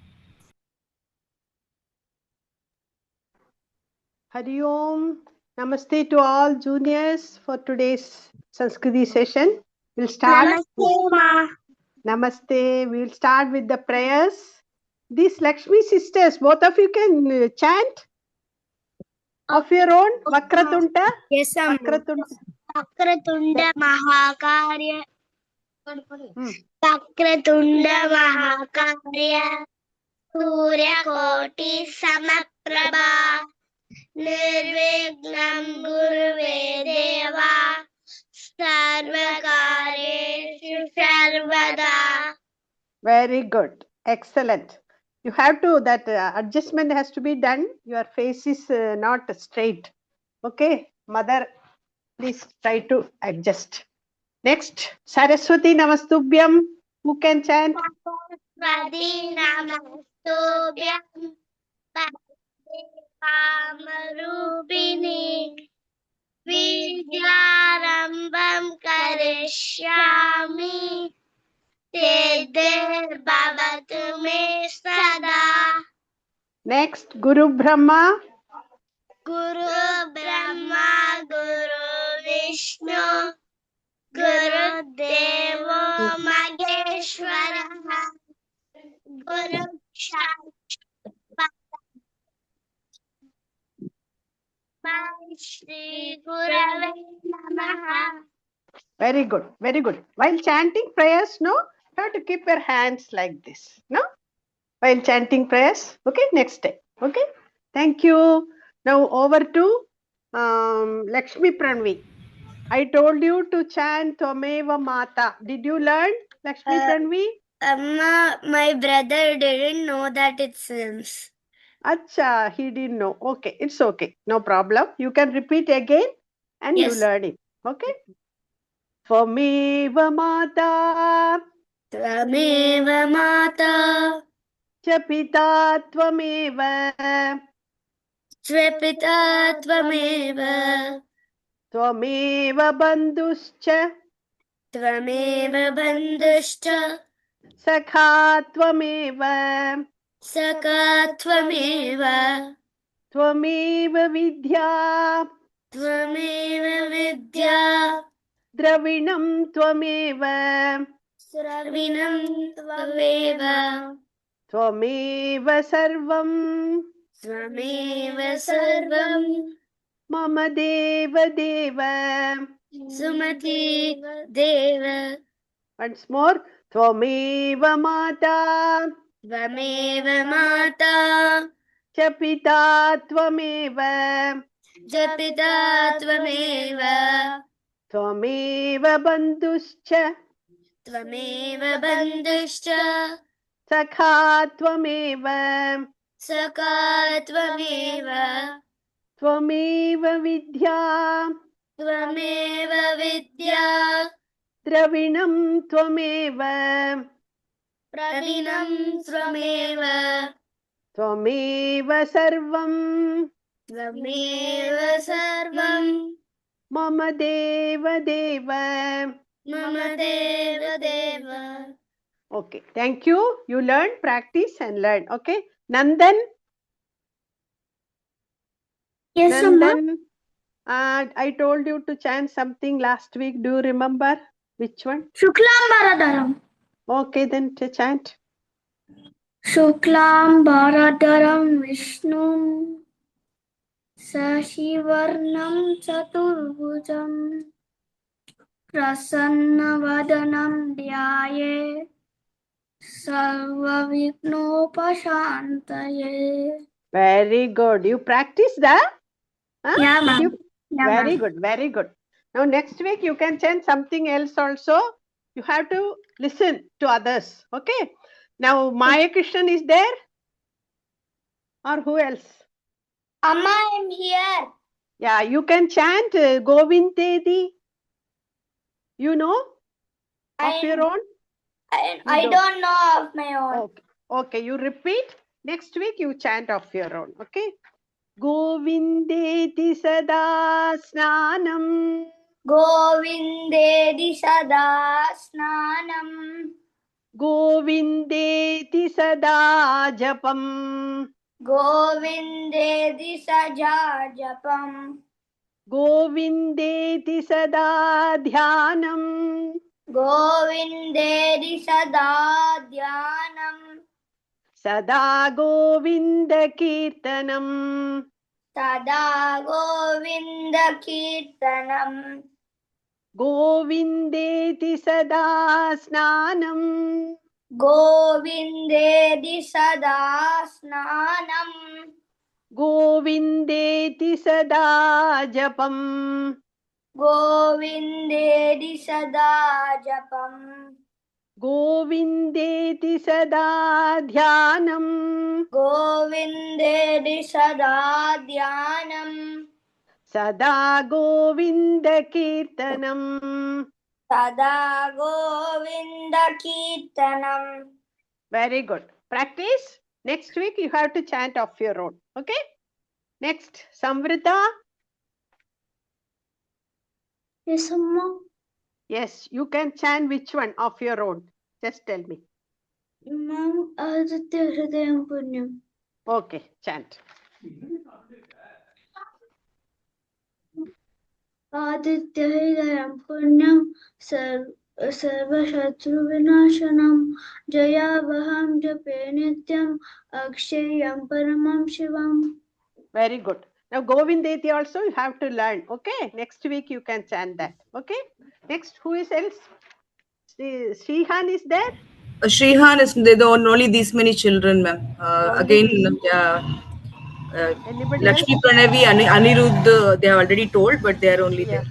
Hari Om. Namaste to all juniors for today's Sanskriti session. We'll start. Namaste. We'll start with the prayers. These Lakshmi sisters, both of you can chant of your own. Vakratunda. Yes, ma'am. Vakratunda Mahakarya. Vakratunda Mahakarya. सूर्यकोटि समप्रभा निर्विघ्नं गुरुवे देवा सर्वकार्येषु सर्वदा. Very good. Excellent. You have to, that adjustment has to be done. Your face is not straight. Okay. Mother, please try to adjust. Next, Saraswati Namastubhyam. Who can chant? Saraswati Namastubhyam Kamarupini Vidyarambham Karishyami Siddhir-bhavatu me sada. Next, Guru Brahma. Guru Brahma Guru Vishnu Guru Devo Maheshwara Guru Sakshat Shri Gurave Namaha. Very good. Very good. While chanting prayers, no, you have to keep your hands like this. No? While chanting prayers. Okay, next step. Okay. Thank you. Now over to Lakshmi Pranvi. I told you to chant Tvameva Mata. Did you learn, Lakshmi Pranvi? Amma, my brother didn't know that it sings. Acha, he didn't know. Okay, it's okay. No problem. You can repeat again and you Yes. learn it. Okay. Tvameva Mata. Tvameva Mata Cha Pita Tvameva. Svepita Tvameva Tvameva Bandhuscha. Tvameva Bandhuscha Sakha Tvameva. Saka Tvameva Tvameva Vidya. Tvameva Vidya Dravinam Tvameva. Sravinam Tvameva Tvameva Sarvam. Tvameva Sarvam Mama Deva Deva. Sumati Deva Once more. Tvameva Mata. Tvameva Mata Cha Pita Tvameva. Japita Tvameva Tvameva Bandhuscha. Tvameva Bandhuscha Sakha Tvameva. Saka Tvameva Tvameva Vidya. Tvameva Vidya Dravinam Tvameva. Pravinam Tvameva Tvameva Sarvam. Tvameva Sarvam Mama Deva Deva. Mama Deva Deva. Okay, thank you. You learn, practice and learn. Okay. Nandan. Yes, Amma. Nandan. I told you to chant something last week. Do you remember? Which one? Shuklam Bharadaram. Okay, then to chant. Shuklam Bharadaram Vishnum Sashivarnam Chaturbhujam Prasannavadanam Dhyaye Sarvavignopashantaye. Very good. You practice that? Huh? Yeah, Did ma'am. you? Yeah, Very ma'am. good. Very good. Now next week you can chant something else also. You have to listen to others. Okay. Now Maya Krishnan is there? Or who else? Amma, I'm here. Yeah, you can chant Govindedi. You know of your own? I don't. don't know of my own. Okay. Okay, you repeat. Next week you chant of your own. Okay. Govindeti sada snanam. Govindedi sada snanam Govindeti sada japam. Govindedi saja japam Govindeti sada dhyanam. Govindedi sada dhyanam Sada Govinda Kirtanam. Sada Govinda Kirtanam Govindeti sada snanam. Govindedi सदा स्नानम् गोविन्देति सदा जपम् गोविन्देति सदा जपम् गोविन्देति सदा ध्यानम् गोविन्देति सदा ध्यानम् सदा गोविन्दकीर्तनम् सदा Govind कीर्तनम्. Very good. Practice. Next week you have to chant off your own. Okay. Next, Samvrita. Yes, Amma. Yes, you can chant which one of your own. Just tell me. Ma'am, Aditya Hridayam Punyam. Okay, chant. Aditya Hridayam Punyam Sarvashatru Vinashanam Jayavaham Jape Nityam Akshayam Paramam Shivam. Very good. Now, Govindeti also you have to learn. Okay. Next week you can chant that. Okay. Next, who is else? Srihan is there? Srihan is there. Only these many children, ma'am. Again, Anybody Lakshmi else? Pranavi, Anirudh, they have already told, but they are only Yeah. there.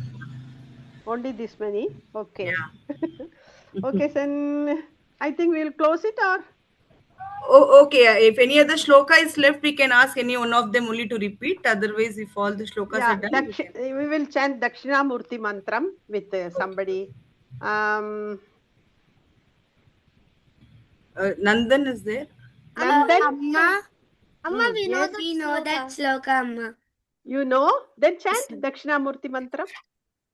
Only this many. Okay. Yeah. Okay, then I think we'll close it or? Oh, okay. If any other shloka is left, we can ask any one of them only to repeat. Otherwise, if all the shlokas Yeah, are done, we will chant Dakshinamurti mantram with somebody. Nandan is there. Nandan, Amma, we know that sloka, Amma. you know? Then chant Dakshinamurti mantram.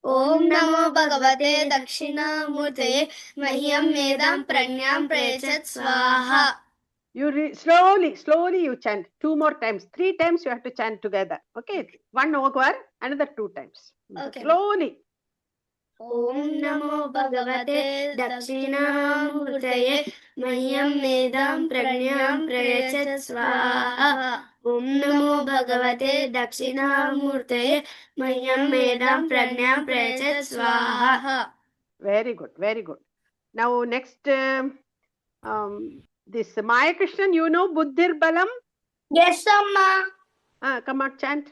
Om Namo Bhagavate Dakshinamurteye Mahyam Medam Pranyam Prayachat Swaha. You slowly you chant 2 more times. 3 times you have to chant together. Okay. 1 over, another 2 times. Okay. Slowly. Om Namo Bhagavate Dakshinamurteye Mahyam Medam Pranyam Prayachat Swaha. Om Namo Bhagavate Dakshinamurteye Mahyam Medam Pranyam Prayachat Swaha. Very good. Very good. Now next, this Maya Krishnan, you know Buddhir Balam? Yes, Amma. Come on, chant.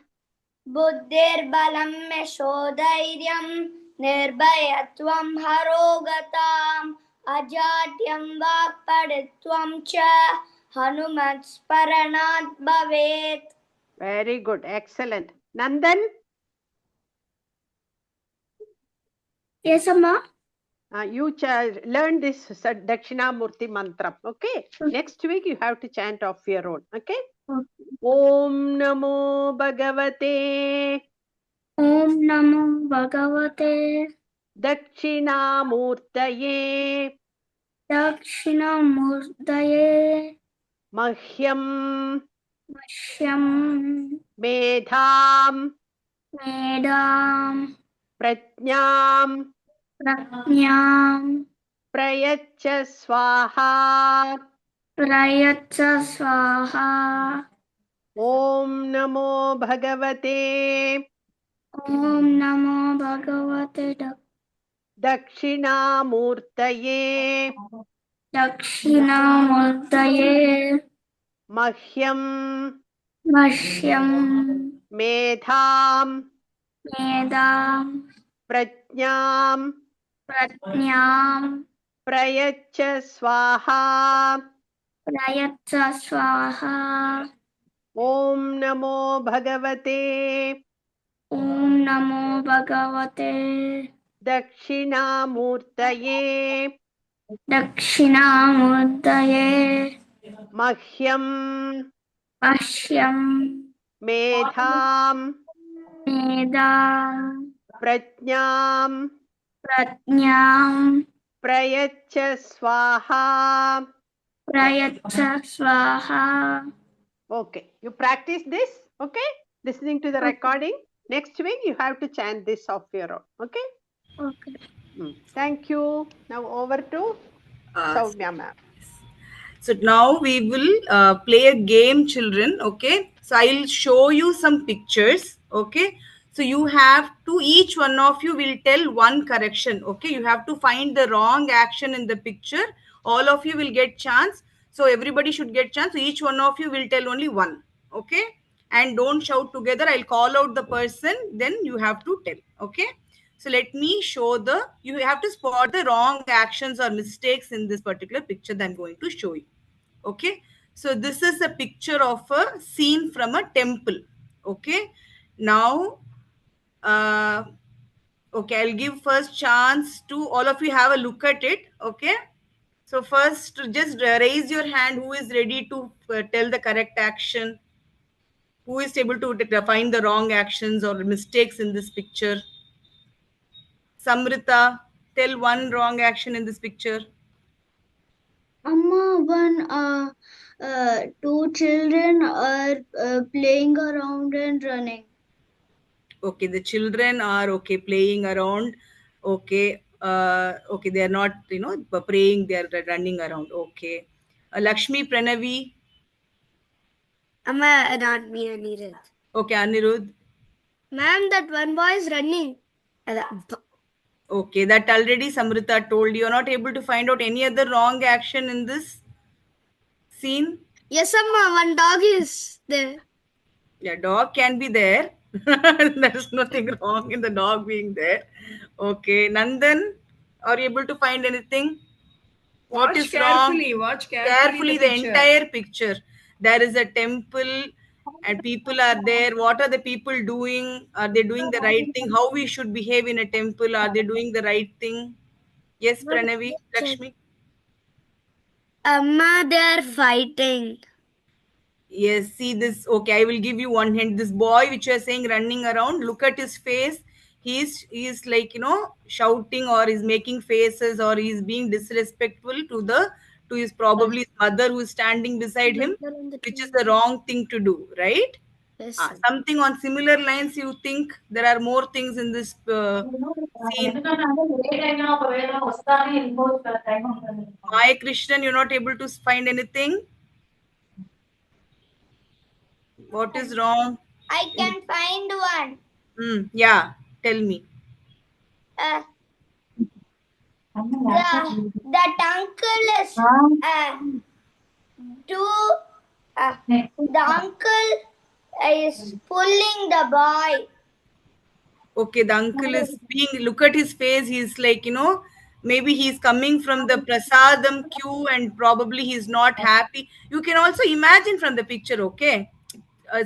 Buddhir Balam Meshodairyam Nirbhayatvam Harogatam Ajatyam Vakpaditvam Cha Hanumat Sparanat Bhavet. Very good. Excellent. Nandan? Yes, Amma. You learn this Dakshinamurti mantra. Okay. Next week you have to chant off your own. Okay. Om Namo Bhagavate Om Namo Bhagavate Dakshinamurtaye Dakshinamurtaye Mahyam Medham Prajnam Prayacha Swaha Om Namo Bhagavate Dakshinamurtaye Mahyam Medham Prajnam Prayacha Swaha Om Namo Bhagavate Dakshinamurtaye Mahyam Medham Prajnam Prayacha Swaha. Okay, you practice this. Okay, listening to the recording. Next week you have to chant this of your own. Okay. Okay. Thank you. Now over to Soumya ma'am. So now we will play a game, children. Okay. So I'll show you some pictures. Okay. So you have to, each one of you will tell one correction. Okay. You have to find the wrong action in the picture. All of you will get chance. So everybody should get chance. So each one of you will tell only one. Okay? And don't shout together. I'll call out the person, then you have to tell. Okay? So let me show you have to spot the wrong actions or mistakes in this particular picture that I'm going to show you. Okay? So this is a picture of a scene from a temple. Okay? Now, okay, I'll give first chance to all of you have a look at it. Okay? So first, just raise your hand who is ready to tell the correct action. Who is able to find the wrong actions or mistakes in this picture? Samrita, tell one wrong action in this picture. Amma, two children are playing around and running. Okay, the children are okay playing around. Okay, okay, they are not praying. They are running around. Okay, Lakshmi, Pranavi. Amma, not me, Anirudh. Okay, Anirudh. Ma'am, that one boy is running. Okay, that already Samrita told you. You're not able to find out any other wrong action in this scene? Yes, Amma, one dog is there. Yeah, dog can be there. There is nothing wrong in the dog being there. Okay, Nandan, are you able to find anything? What is carefully, wrong? Watch Carefully the picture. entire picture. There is a temple and people are there. What are the people doing? Are they doing the right thing? How we should behave in a temple? Are they doing the right thing? Yes, Pranavi, Lakshmi. Amma, they are fighting. Yes, see this. Okay, I will give you one hint. This boy, which you are saying running around, look at his face. He's like shouting or he's making faces or he's being disrespectful to his probably his mother who is standing beside him, which is the wrong thing to do, right? Yes, Something on similar lines. You think there are more things in this scene? Maya Krishnan, you're not able to find anything. What is wrong? I can find one. Yeah, tell me. That uncle is the uncle is pulling the boy. Okay, the uncle is look at his face. He's like, maybe he's coming from the prasadam queue and probably he's not happy. You can also imagine from the picture, okay?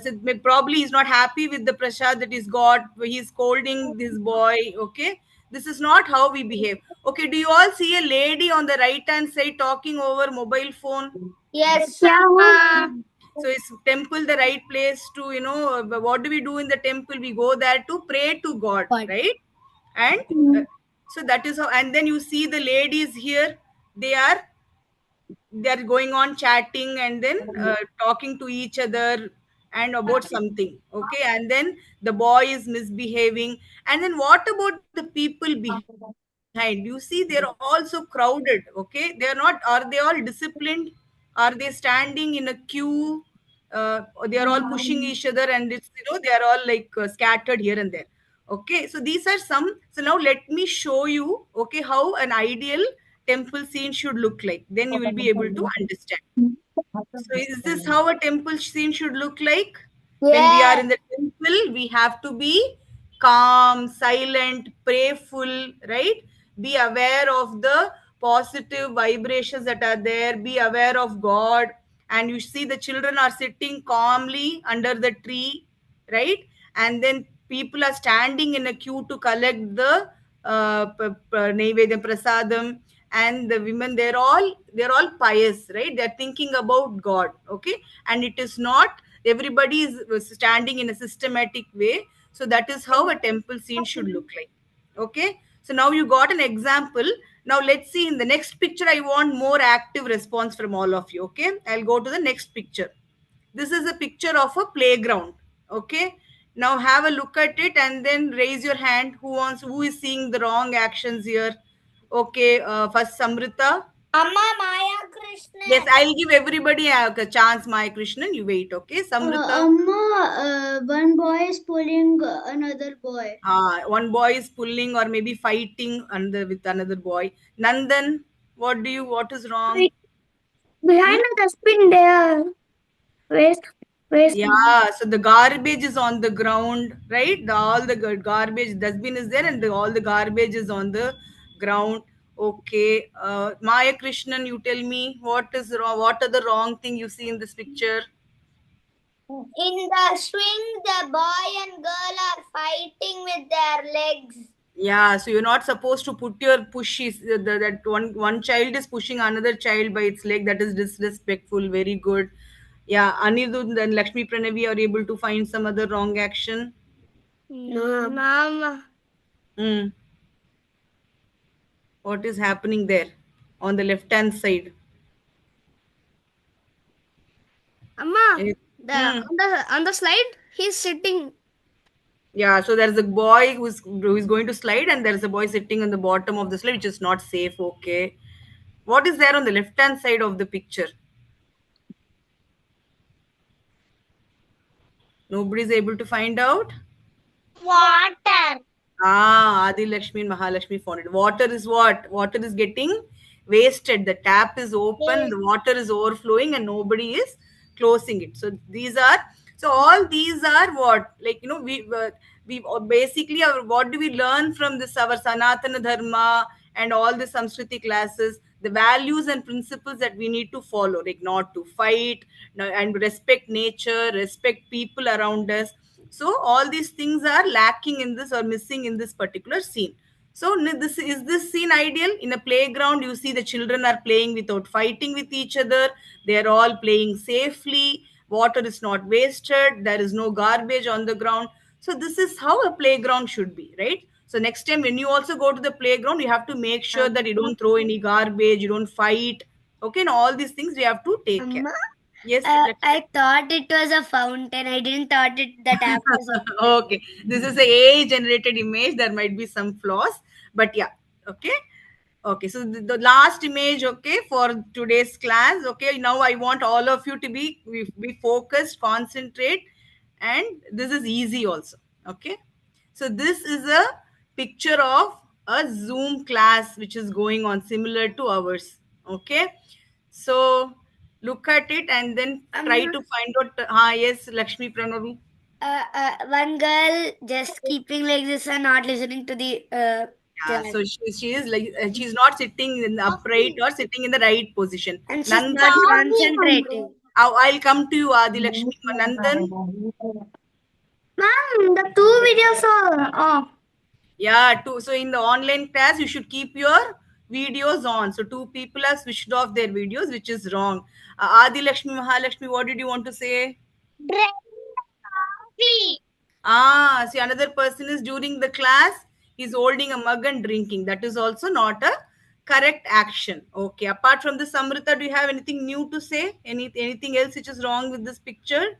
So probably he's not happy with the prasad that he's got. He's scolding this boy, okay? This is not how we behave. Okay, do you all see a lady on the right hand side talking over mobile phone? Yes. So is temple the right place to, what do we do in the temple? We go there to pray to God, right? And so that is how, and then you see the ladies here, they are going on chatting and then talking to each other and about something, okay? And then the boy is misbehaving. And then what about the people behind? You see, they're also crowded, okay? They're not, are they all disciplined? Are they standing in a queue? They are all pushing each other and it's, they are all like scattered here and there. Okay, so these are some. So now let me show you, okay, how an ideal temple scene should look like. Then you will be able to understand. So is this how a temple scene should look like? When we are in the temple, we have to be calm, silent, prayerful, right? Be aware of the positive vibrations that are there. Be aware of God. And you see the children are sitting calmly under the tree, right? And then people are standing in a queue to collect the Naivedya Prasadam. And the women, they're all pious, right? They're thinking about God, okay? And it is not everybody is standing in a systematic way. So that is how a temple scene should look like. Okay, so now you got an example. Now let's see in the next picture. I want more active response from all of you. Okay, I'll go to the next picture. This is a picture of a playground. Okay, now have a look at it and then raise your hand. Who is seeing the wrong actions here? Okay, first Samrita. Amma, Maya Krishnan. Yes, I'll give everybody a chance. Maya Krishnan, you wait. Okay, Samrita. Amma, one boy is pulling another boy. One boy is pulling or maybe fighting with another boy. Nandan, what is wrong? Behind the dustbin there. Waste. Yeah, so the garbage is on the ground, right? All the garbage dustbin is there, and all the garbage is on the ground. Okay, Maya Krishnan, you tell me what is wrong. What are the wrong thing you see in this picture? In the swing, the boy and girl are fighting with their legs. Yeah, so you're not supposed to push that one child is pushing another child by its leg. That is disrespectful. Very good. Yeah, Anirudh and Lakshmi Pranavi are able to find some other wrong action. No, ma'am. Hmm. What is happening there on the left hand side? Amma, Hmm. on the slide, he's sitting. Yeah, so there's a boy who's going to slide, and there's a boy sitting on the bottom of the slide, which is not safe. Okay. What is there on the left hand side of the picture? Nobody's able to find out. Water. Adi Lakshmi and Mahalakshmi found it. Water is what? Water is getting wasted. The tap is open, the water is overflowing, and nobody is closing it. So all these are what, like, we basically what do we learn from this, our Sanatana Dharma and all the Samskriti classes? The values and principles that we need to follow, like not to fight, and respect nature, respect people around us. So all these things are lacking in this or missing in this particular scene. So this scene ideal? In a playground, you see the children are playing without fighting with each other. They are all playing safely. Water is not wasted. There is no garbage on the ground. So this is how a playground should be, right? So next time when you also go to the playground, you have to make sure that you don't throw any garbage, you don't fight. Okay, and all these things we have to take care. Yes, I thought it was a fountain. I didn't thought the tap was open. Okay, this is a AI generated image. There might be some flaws, but yeah, okay. Okay, so the last image, okay, for today's class. Okay, now I want all of you to be focused, concentrate, and this is easy also. Okay, so this is a picture of a Zoom class which is going on similar to ours. Okay, so look at it and then try to find out. Yes, Lakshmi Pranavi. One girl just keeping like this and not listening to the Yeah, so she is like she's not sitting in the upright or sitting in the right position. and she's Nandan, not concentrating. I'll come to you, Adi Lakshmi. Nandan, Ma'am, the two videos are off. yeah, two. So in the online class, you should keep your videos on. So two people have switched off their videos, which is wrong. Adi Lakshmi, Mahalakshmi, what did you want to say? Coffee. See, another person is during the class, he's holding a mug and drinking. That is also not a correct action. Okay. Apart from this, Samrita, do you have anything new to say? Anything else which is wrong with this picture?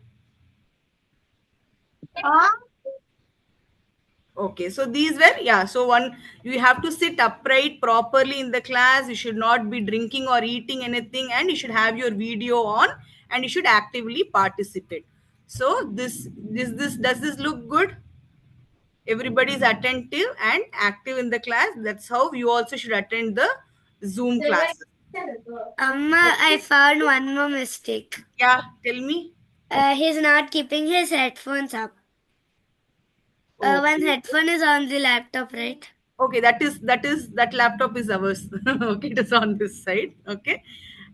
Okay, so these were, yeah, so one, you have to sit upright properly in the class. You should not be drinking or eating anything, and you should have your video on, and you should actively participate. So this does this look good? Everybody is attentive and active in the class. That's how you also should attend the Zoom classes. Amma, I found one more mistake. Yeah, tell me. He's not keeping his headphones up. One headphone is on the laptop, right? Okay, that laptop is ours. Okay, it is on this side. Okay,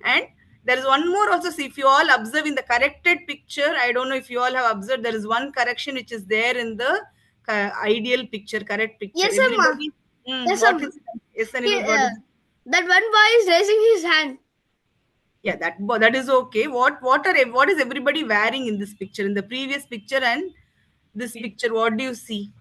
and there is one more also. See, if you all observe in the corrected picture, I don't know if you all have observed, there is one correction which is there in the ideal picture, correct picture. Yes, Amma. Yes, Amma. That one boy is raising his hand. Yeah, that is okay. What is everybody wearing in this picture? In the previous picture and this picture, what do you see?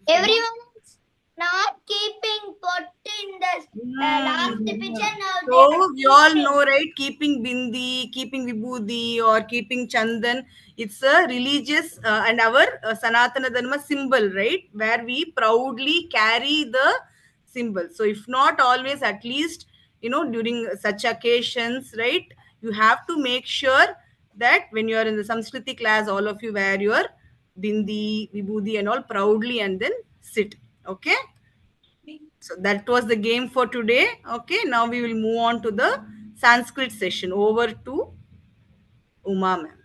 Everyone is not keeping pot in the last picture now. So we all know, right? Keeping bindi, keeping vibhuti, or keeping chandan. It's a religious and our Sanatana Dharma symbol, right? Where we proudly carry the symbol. So if not always, at least, during such occasions, right? You have to make sure that when you are in the Samskriti class, all of you wear your bindi, vibhuti and all proudly and then sit. Okay. So that was the game for today. Okay. Now we will move on to the Sanskrit session. Over to Uma ma'am.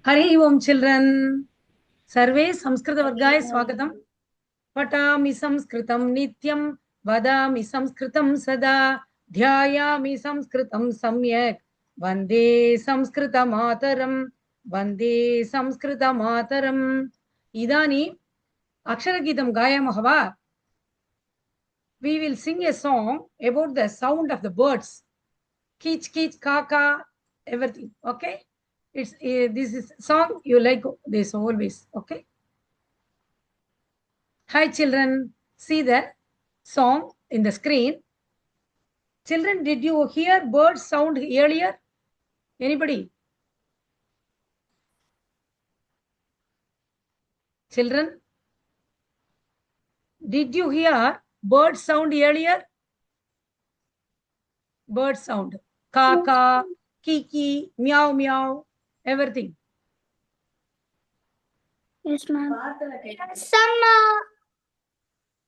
Hari Om children. Sarve Samskrita Vargaya Swagatam. Patami Samskritam Nityam. Vadami Samskritam Sada. Dhyayami Samskritam Samyak. Vande Samskrita Mataram. Vande Samskrita Mataram. Idani Aksharagitam Gayamaha va. We will sing a song about the sound of the birds. Keech, keech, kaka, everything. Okay? It's this is song you like this always. Okay? Hi children, see the song in the screen. Children, did you hear bird sound earlier? Anybody? Children, did you hear bird sound earlier? Bird sound. Kaka, kiki, meow, meow, everything. Yes, ma'am.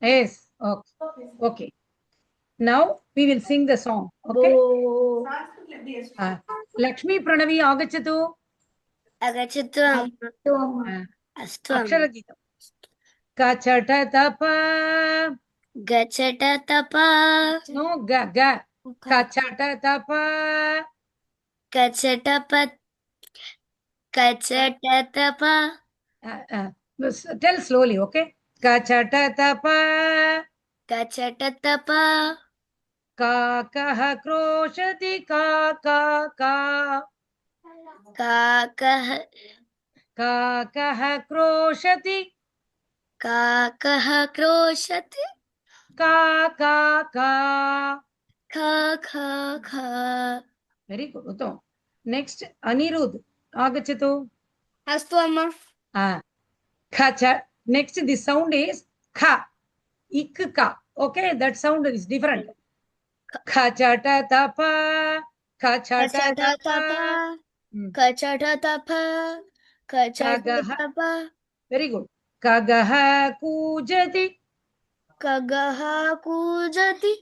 Yes. Okay. Okay. Now we will sing the song. Okay. Lakshmi Pranavi Agachatu. Agachatu. Astu. Aksharagitam. Kachata tapa. Gachata tapa. No, ga, ga. Kachata tapa. Kachata tapa. Tell slowly, okay? Kachata tapa. Kachata tapa. Kakah kroshati kaka ka. Kakah. Kakah kroshati. Kakah kroshati. Ka ka. Ka ka ka. Very good. Uttam. Next, Anirudh. Agachatu. Astu amma. Khacha. Next, the sound is kha. Ikka. Okay, that sound is different. Khachata tapa. Khachata tapa. Kachata tapa. Kachata tapa. Very good. Kagaha kujati. Kagaha kujati.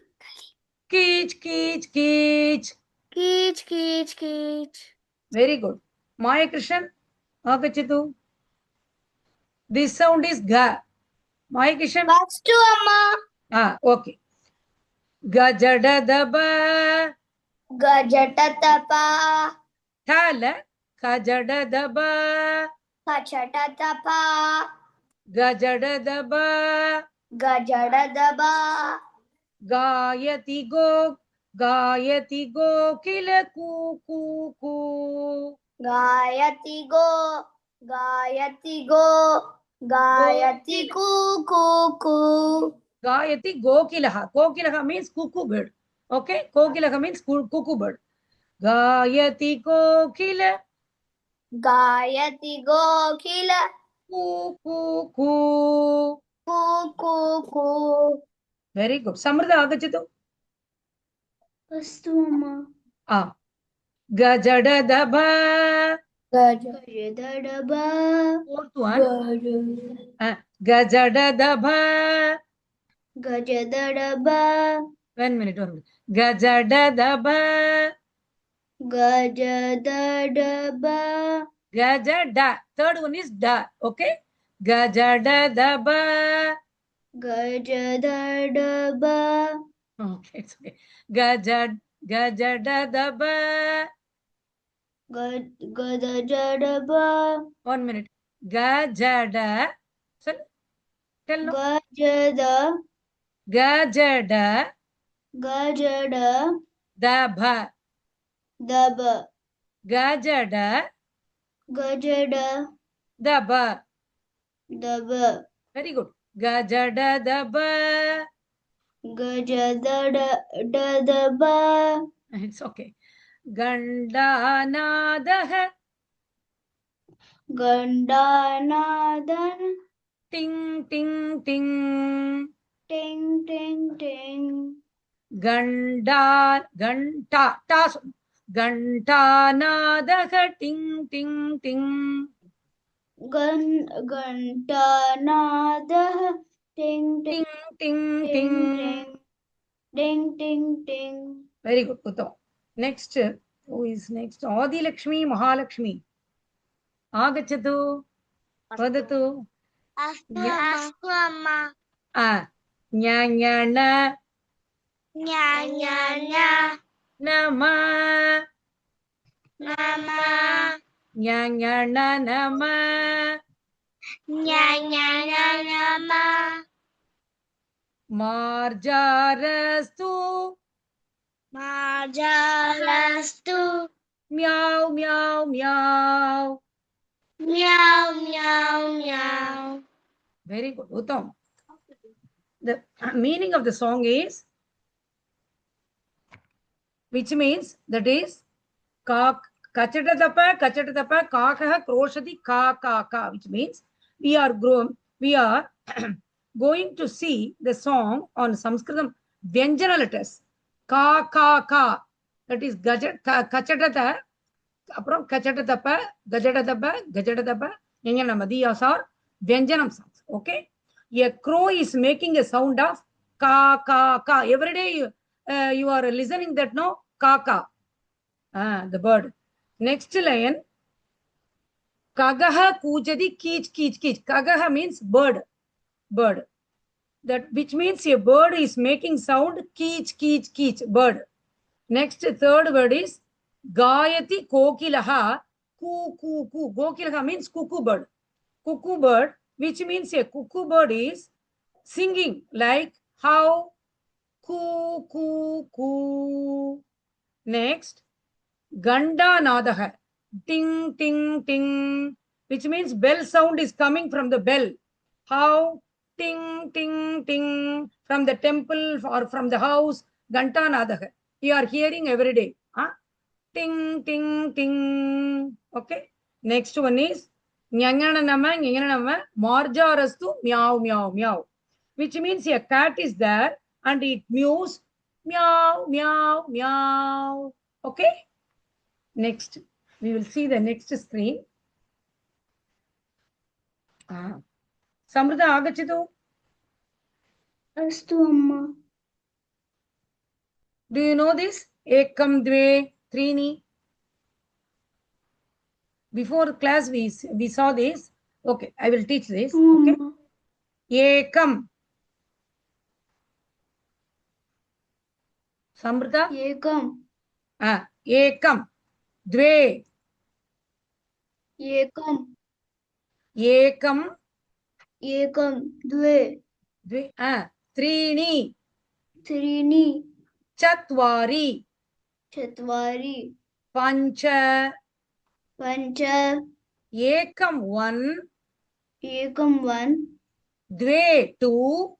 Keech, keech, keech. Keech, keech, keech. Very good. Maya Krishan. Agachatu. This sound is ga. Maya Krishan. Astu amma. Okay. Gajada daba. Gajata tapa. Thala. Gajada daba. Kachata tapa. Gajada daba. Gajada daba. Gayati go. Gayati go. Kila ku ku ku. Gayati go. Gayati go. Gayati ku ku ku. Gayati Gokilaha. Gokilaha means cuckoo bird. Okay? Gokilaha means cuckoo bird. Gayati Gokila. Gayati Gokila. Ku ku ku. Ku ku ku. Very good. Samrudha Agachatu. Astu amma. Gajada daba. Gajada daba. Fourth one. Gajada daba. Gajada daba. 1 minute. Gajada daba. Gajada daba. Gajada. Third one is da. Okay? Gajada daba. Gajada daba. Okay, it's okay. Gajada daba. Gajada daba. 1 minute. Gajada. Tell no. Gajada. Gajada. Gajada. Daba. Daba. Gajada. Gajada. Daba. Daba. Very good. Gajada daba. Gajada daba. It's okay. Gandanadah. Gandanadan. Ting ting ting. Ting ting ting. Ganta. Gantanadah. Ting ting ting. Gantanadah. Ting ting ting ting ting. Ting ting ting. Very good. Uttam. Next, who is next? Adilakshmi Mahalakshmi. Agachatu. Vadatu. Astu amma. Nya nya na. Nya nya nya. Nama. Nama. Nya nya na nama. Nya nya nya nama. Marjarastu. Marjarastu. Meow meow meow. Meow meow meow. Very good, Uttam. The meaning of the song is, which means, that is, kachatatapa kakah kroshati ka ka ka, which means we are going to see the song on Sanskritam Vyanjana letters. Ka ka ka, that is kachatata, aprom kachatatapa, gajatatapa, nyanyanama. These are Vyanjanam songs. Okay, a crow is making a sound of ka ka ka. Every day you are listening that, no? Ka ka, the bird. Next line, kagaha kujadi keech keech keech. Kagaha means bird. That, which means a bird is making sound keech keech keech, bird. Next, third word is gayati kokilaha koo koo koo. Kokilaha means cuckoo bird. Cuckoo bird, which means a cuckoo bird is singing like how, coo coo coo. Next, ganda nadaha, ting ting ting, which means bell sound is coming from the bell. How, ting ting ting, from the temple or from the house. Ganta nadaha, you are hearing every day. Ting ting ting. Okay. Next one is Nyanyanama Marjarastu meow meow meow, which means a cat is there and it mews meow meow meow. Okay. Next, we will see the next screen. Samrudha agachatu. Astu amma. Do you know this? Ekam dve trini. Before class we saw this. Okay, I will teach this. Okay. Ekam. Samrudha. Ekam. Ekam. Dve. Ekam. Ekam. Ekam. Dve. Dve. Trini. Trini. Chatvari. Chatvari. Pancha. Pancha. Ekam one. Ekam one. Dve two.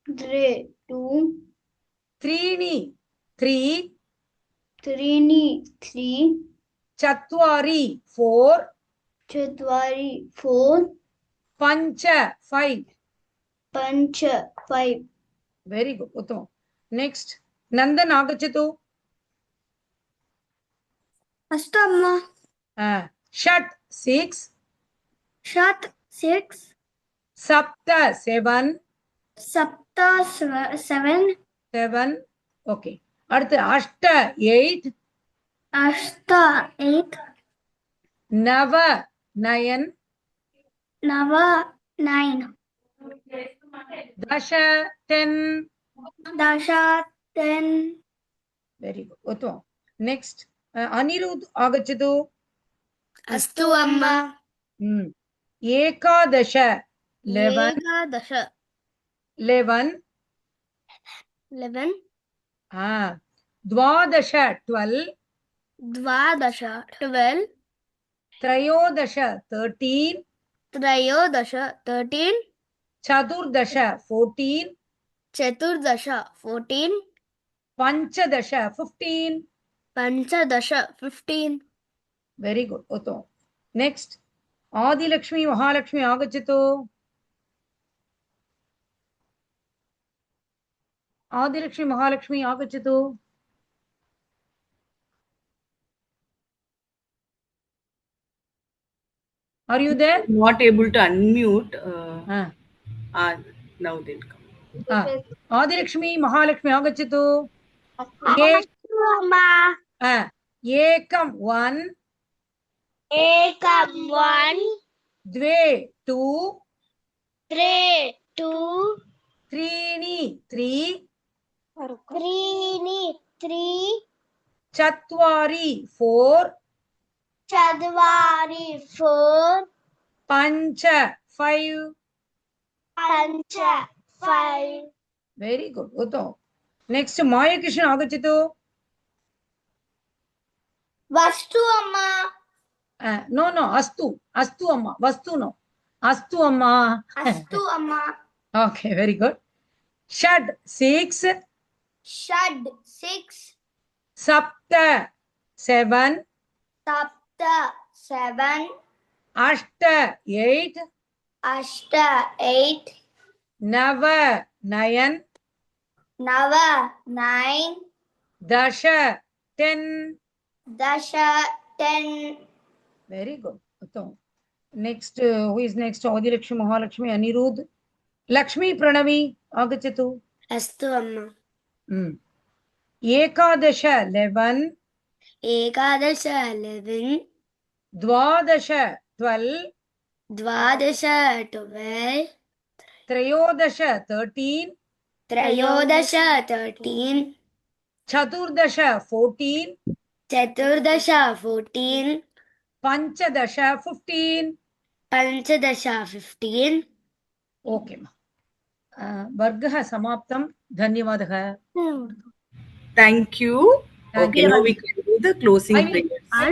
Dve two. Trini three. Trini three. Chatvari four. Chatvari four. Pancha five. Pancha five. Very good, Uttam. Next, Nandan agachatu. Astu amma. Shat six. Shat six. Sapta seven. Sapta seven. Seven. Okay. அடுத்து Ashta eight. Ashta eight. Nava nine. Nava nine. Dasha 10. Dasha 10. Very good. Uttam. Next, Anirudh agachatu. Astu amma. Ekadasha 11. Ekadasha 11. 11. Dvadasha 12. Dvadasha 12. Trayodasha 13. Trayodasha 13. Chadurdasha 14. Chaturdasha 14. Panchadasha 15. Panchadasha 15. Very good, Uttam. Next, Adilakshmi Mahalakshmi agachatu. Adilakshmi Mahalakshmi agachatu. Are you there? Not able to unmute. Now they'll come. Adilakshmi Mahalakshmi agachatu. Astu amma. Ekam, one. Ekam, one. Dve, two. Tre, two. Trini, three. Trini, three. Chatvari, four. Chadvari, four. Pancha, five. Pancha, five. Very good. Uto. Next, Maya Krishna Agachito. Vastu amma. No, Astu. Astu Amma. Vastu no. Astu Amma. Astu amma. Okay, very good. Shad, six. Shad, six. Sapta, seven. Sapta, seven. Ashta, eight. Ashta, eight. Nava, nine. Nava, nine. Dasha, 10. Dasha, 10. Very good. Uttam. Next, who is next? Adilakshmi, Mahalakshmi, Anirudh. Lakshmi, Pranavi, Agachatu. Astu amma. Ekadasha, 11. Ekadasha 11. Dvadasha, 12. Dvadasha 12. Trayodasha, 13. Trayodasha 13. Chaturdasha, 14. Chaturdasha 14. Panchadasha, 15. Panchadasha 15. Okay. Vargah samaptam. Dhanyavadaha. Thank you. Okay, now we can do the closing prayer. I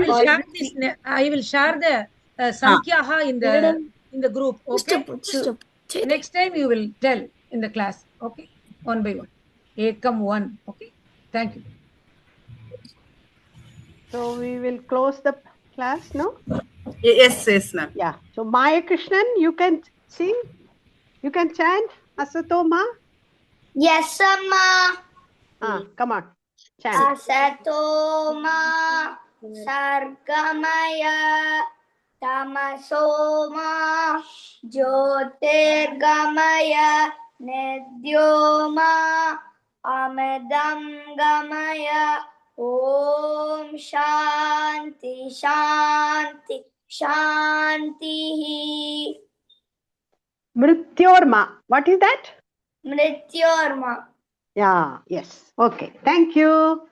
will share the Sankyaha in the group. Okay. Next time you will tell in the class. Okay. One by one. Ekam, one. Okay. Thank you. So we will close the class, no? Yes, ma'am. Yeah. So Maya Krishnan, you can sing. You can chant Asatoma. Yes, amma. Come on. Chant. Asatoma sargamaya tamasoma jyotirgamaya nedyoma amadam gamaya om shanti shanti shanti. Mrityorma. What is that? Mrityorma. Yeah. Yes. Okay. Thank you.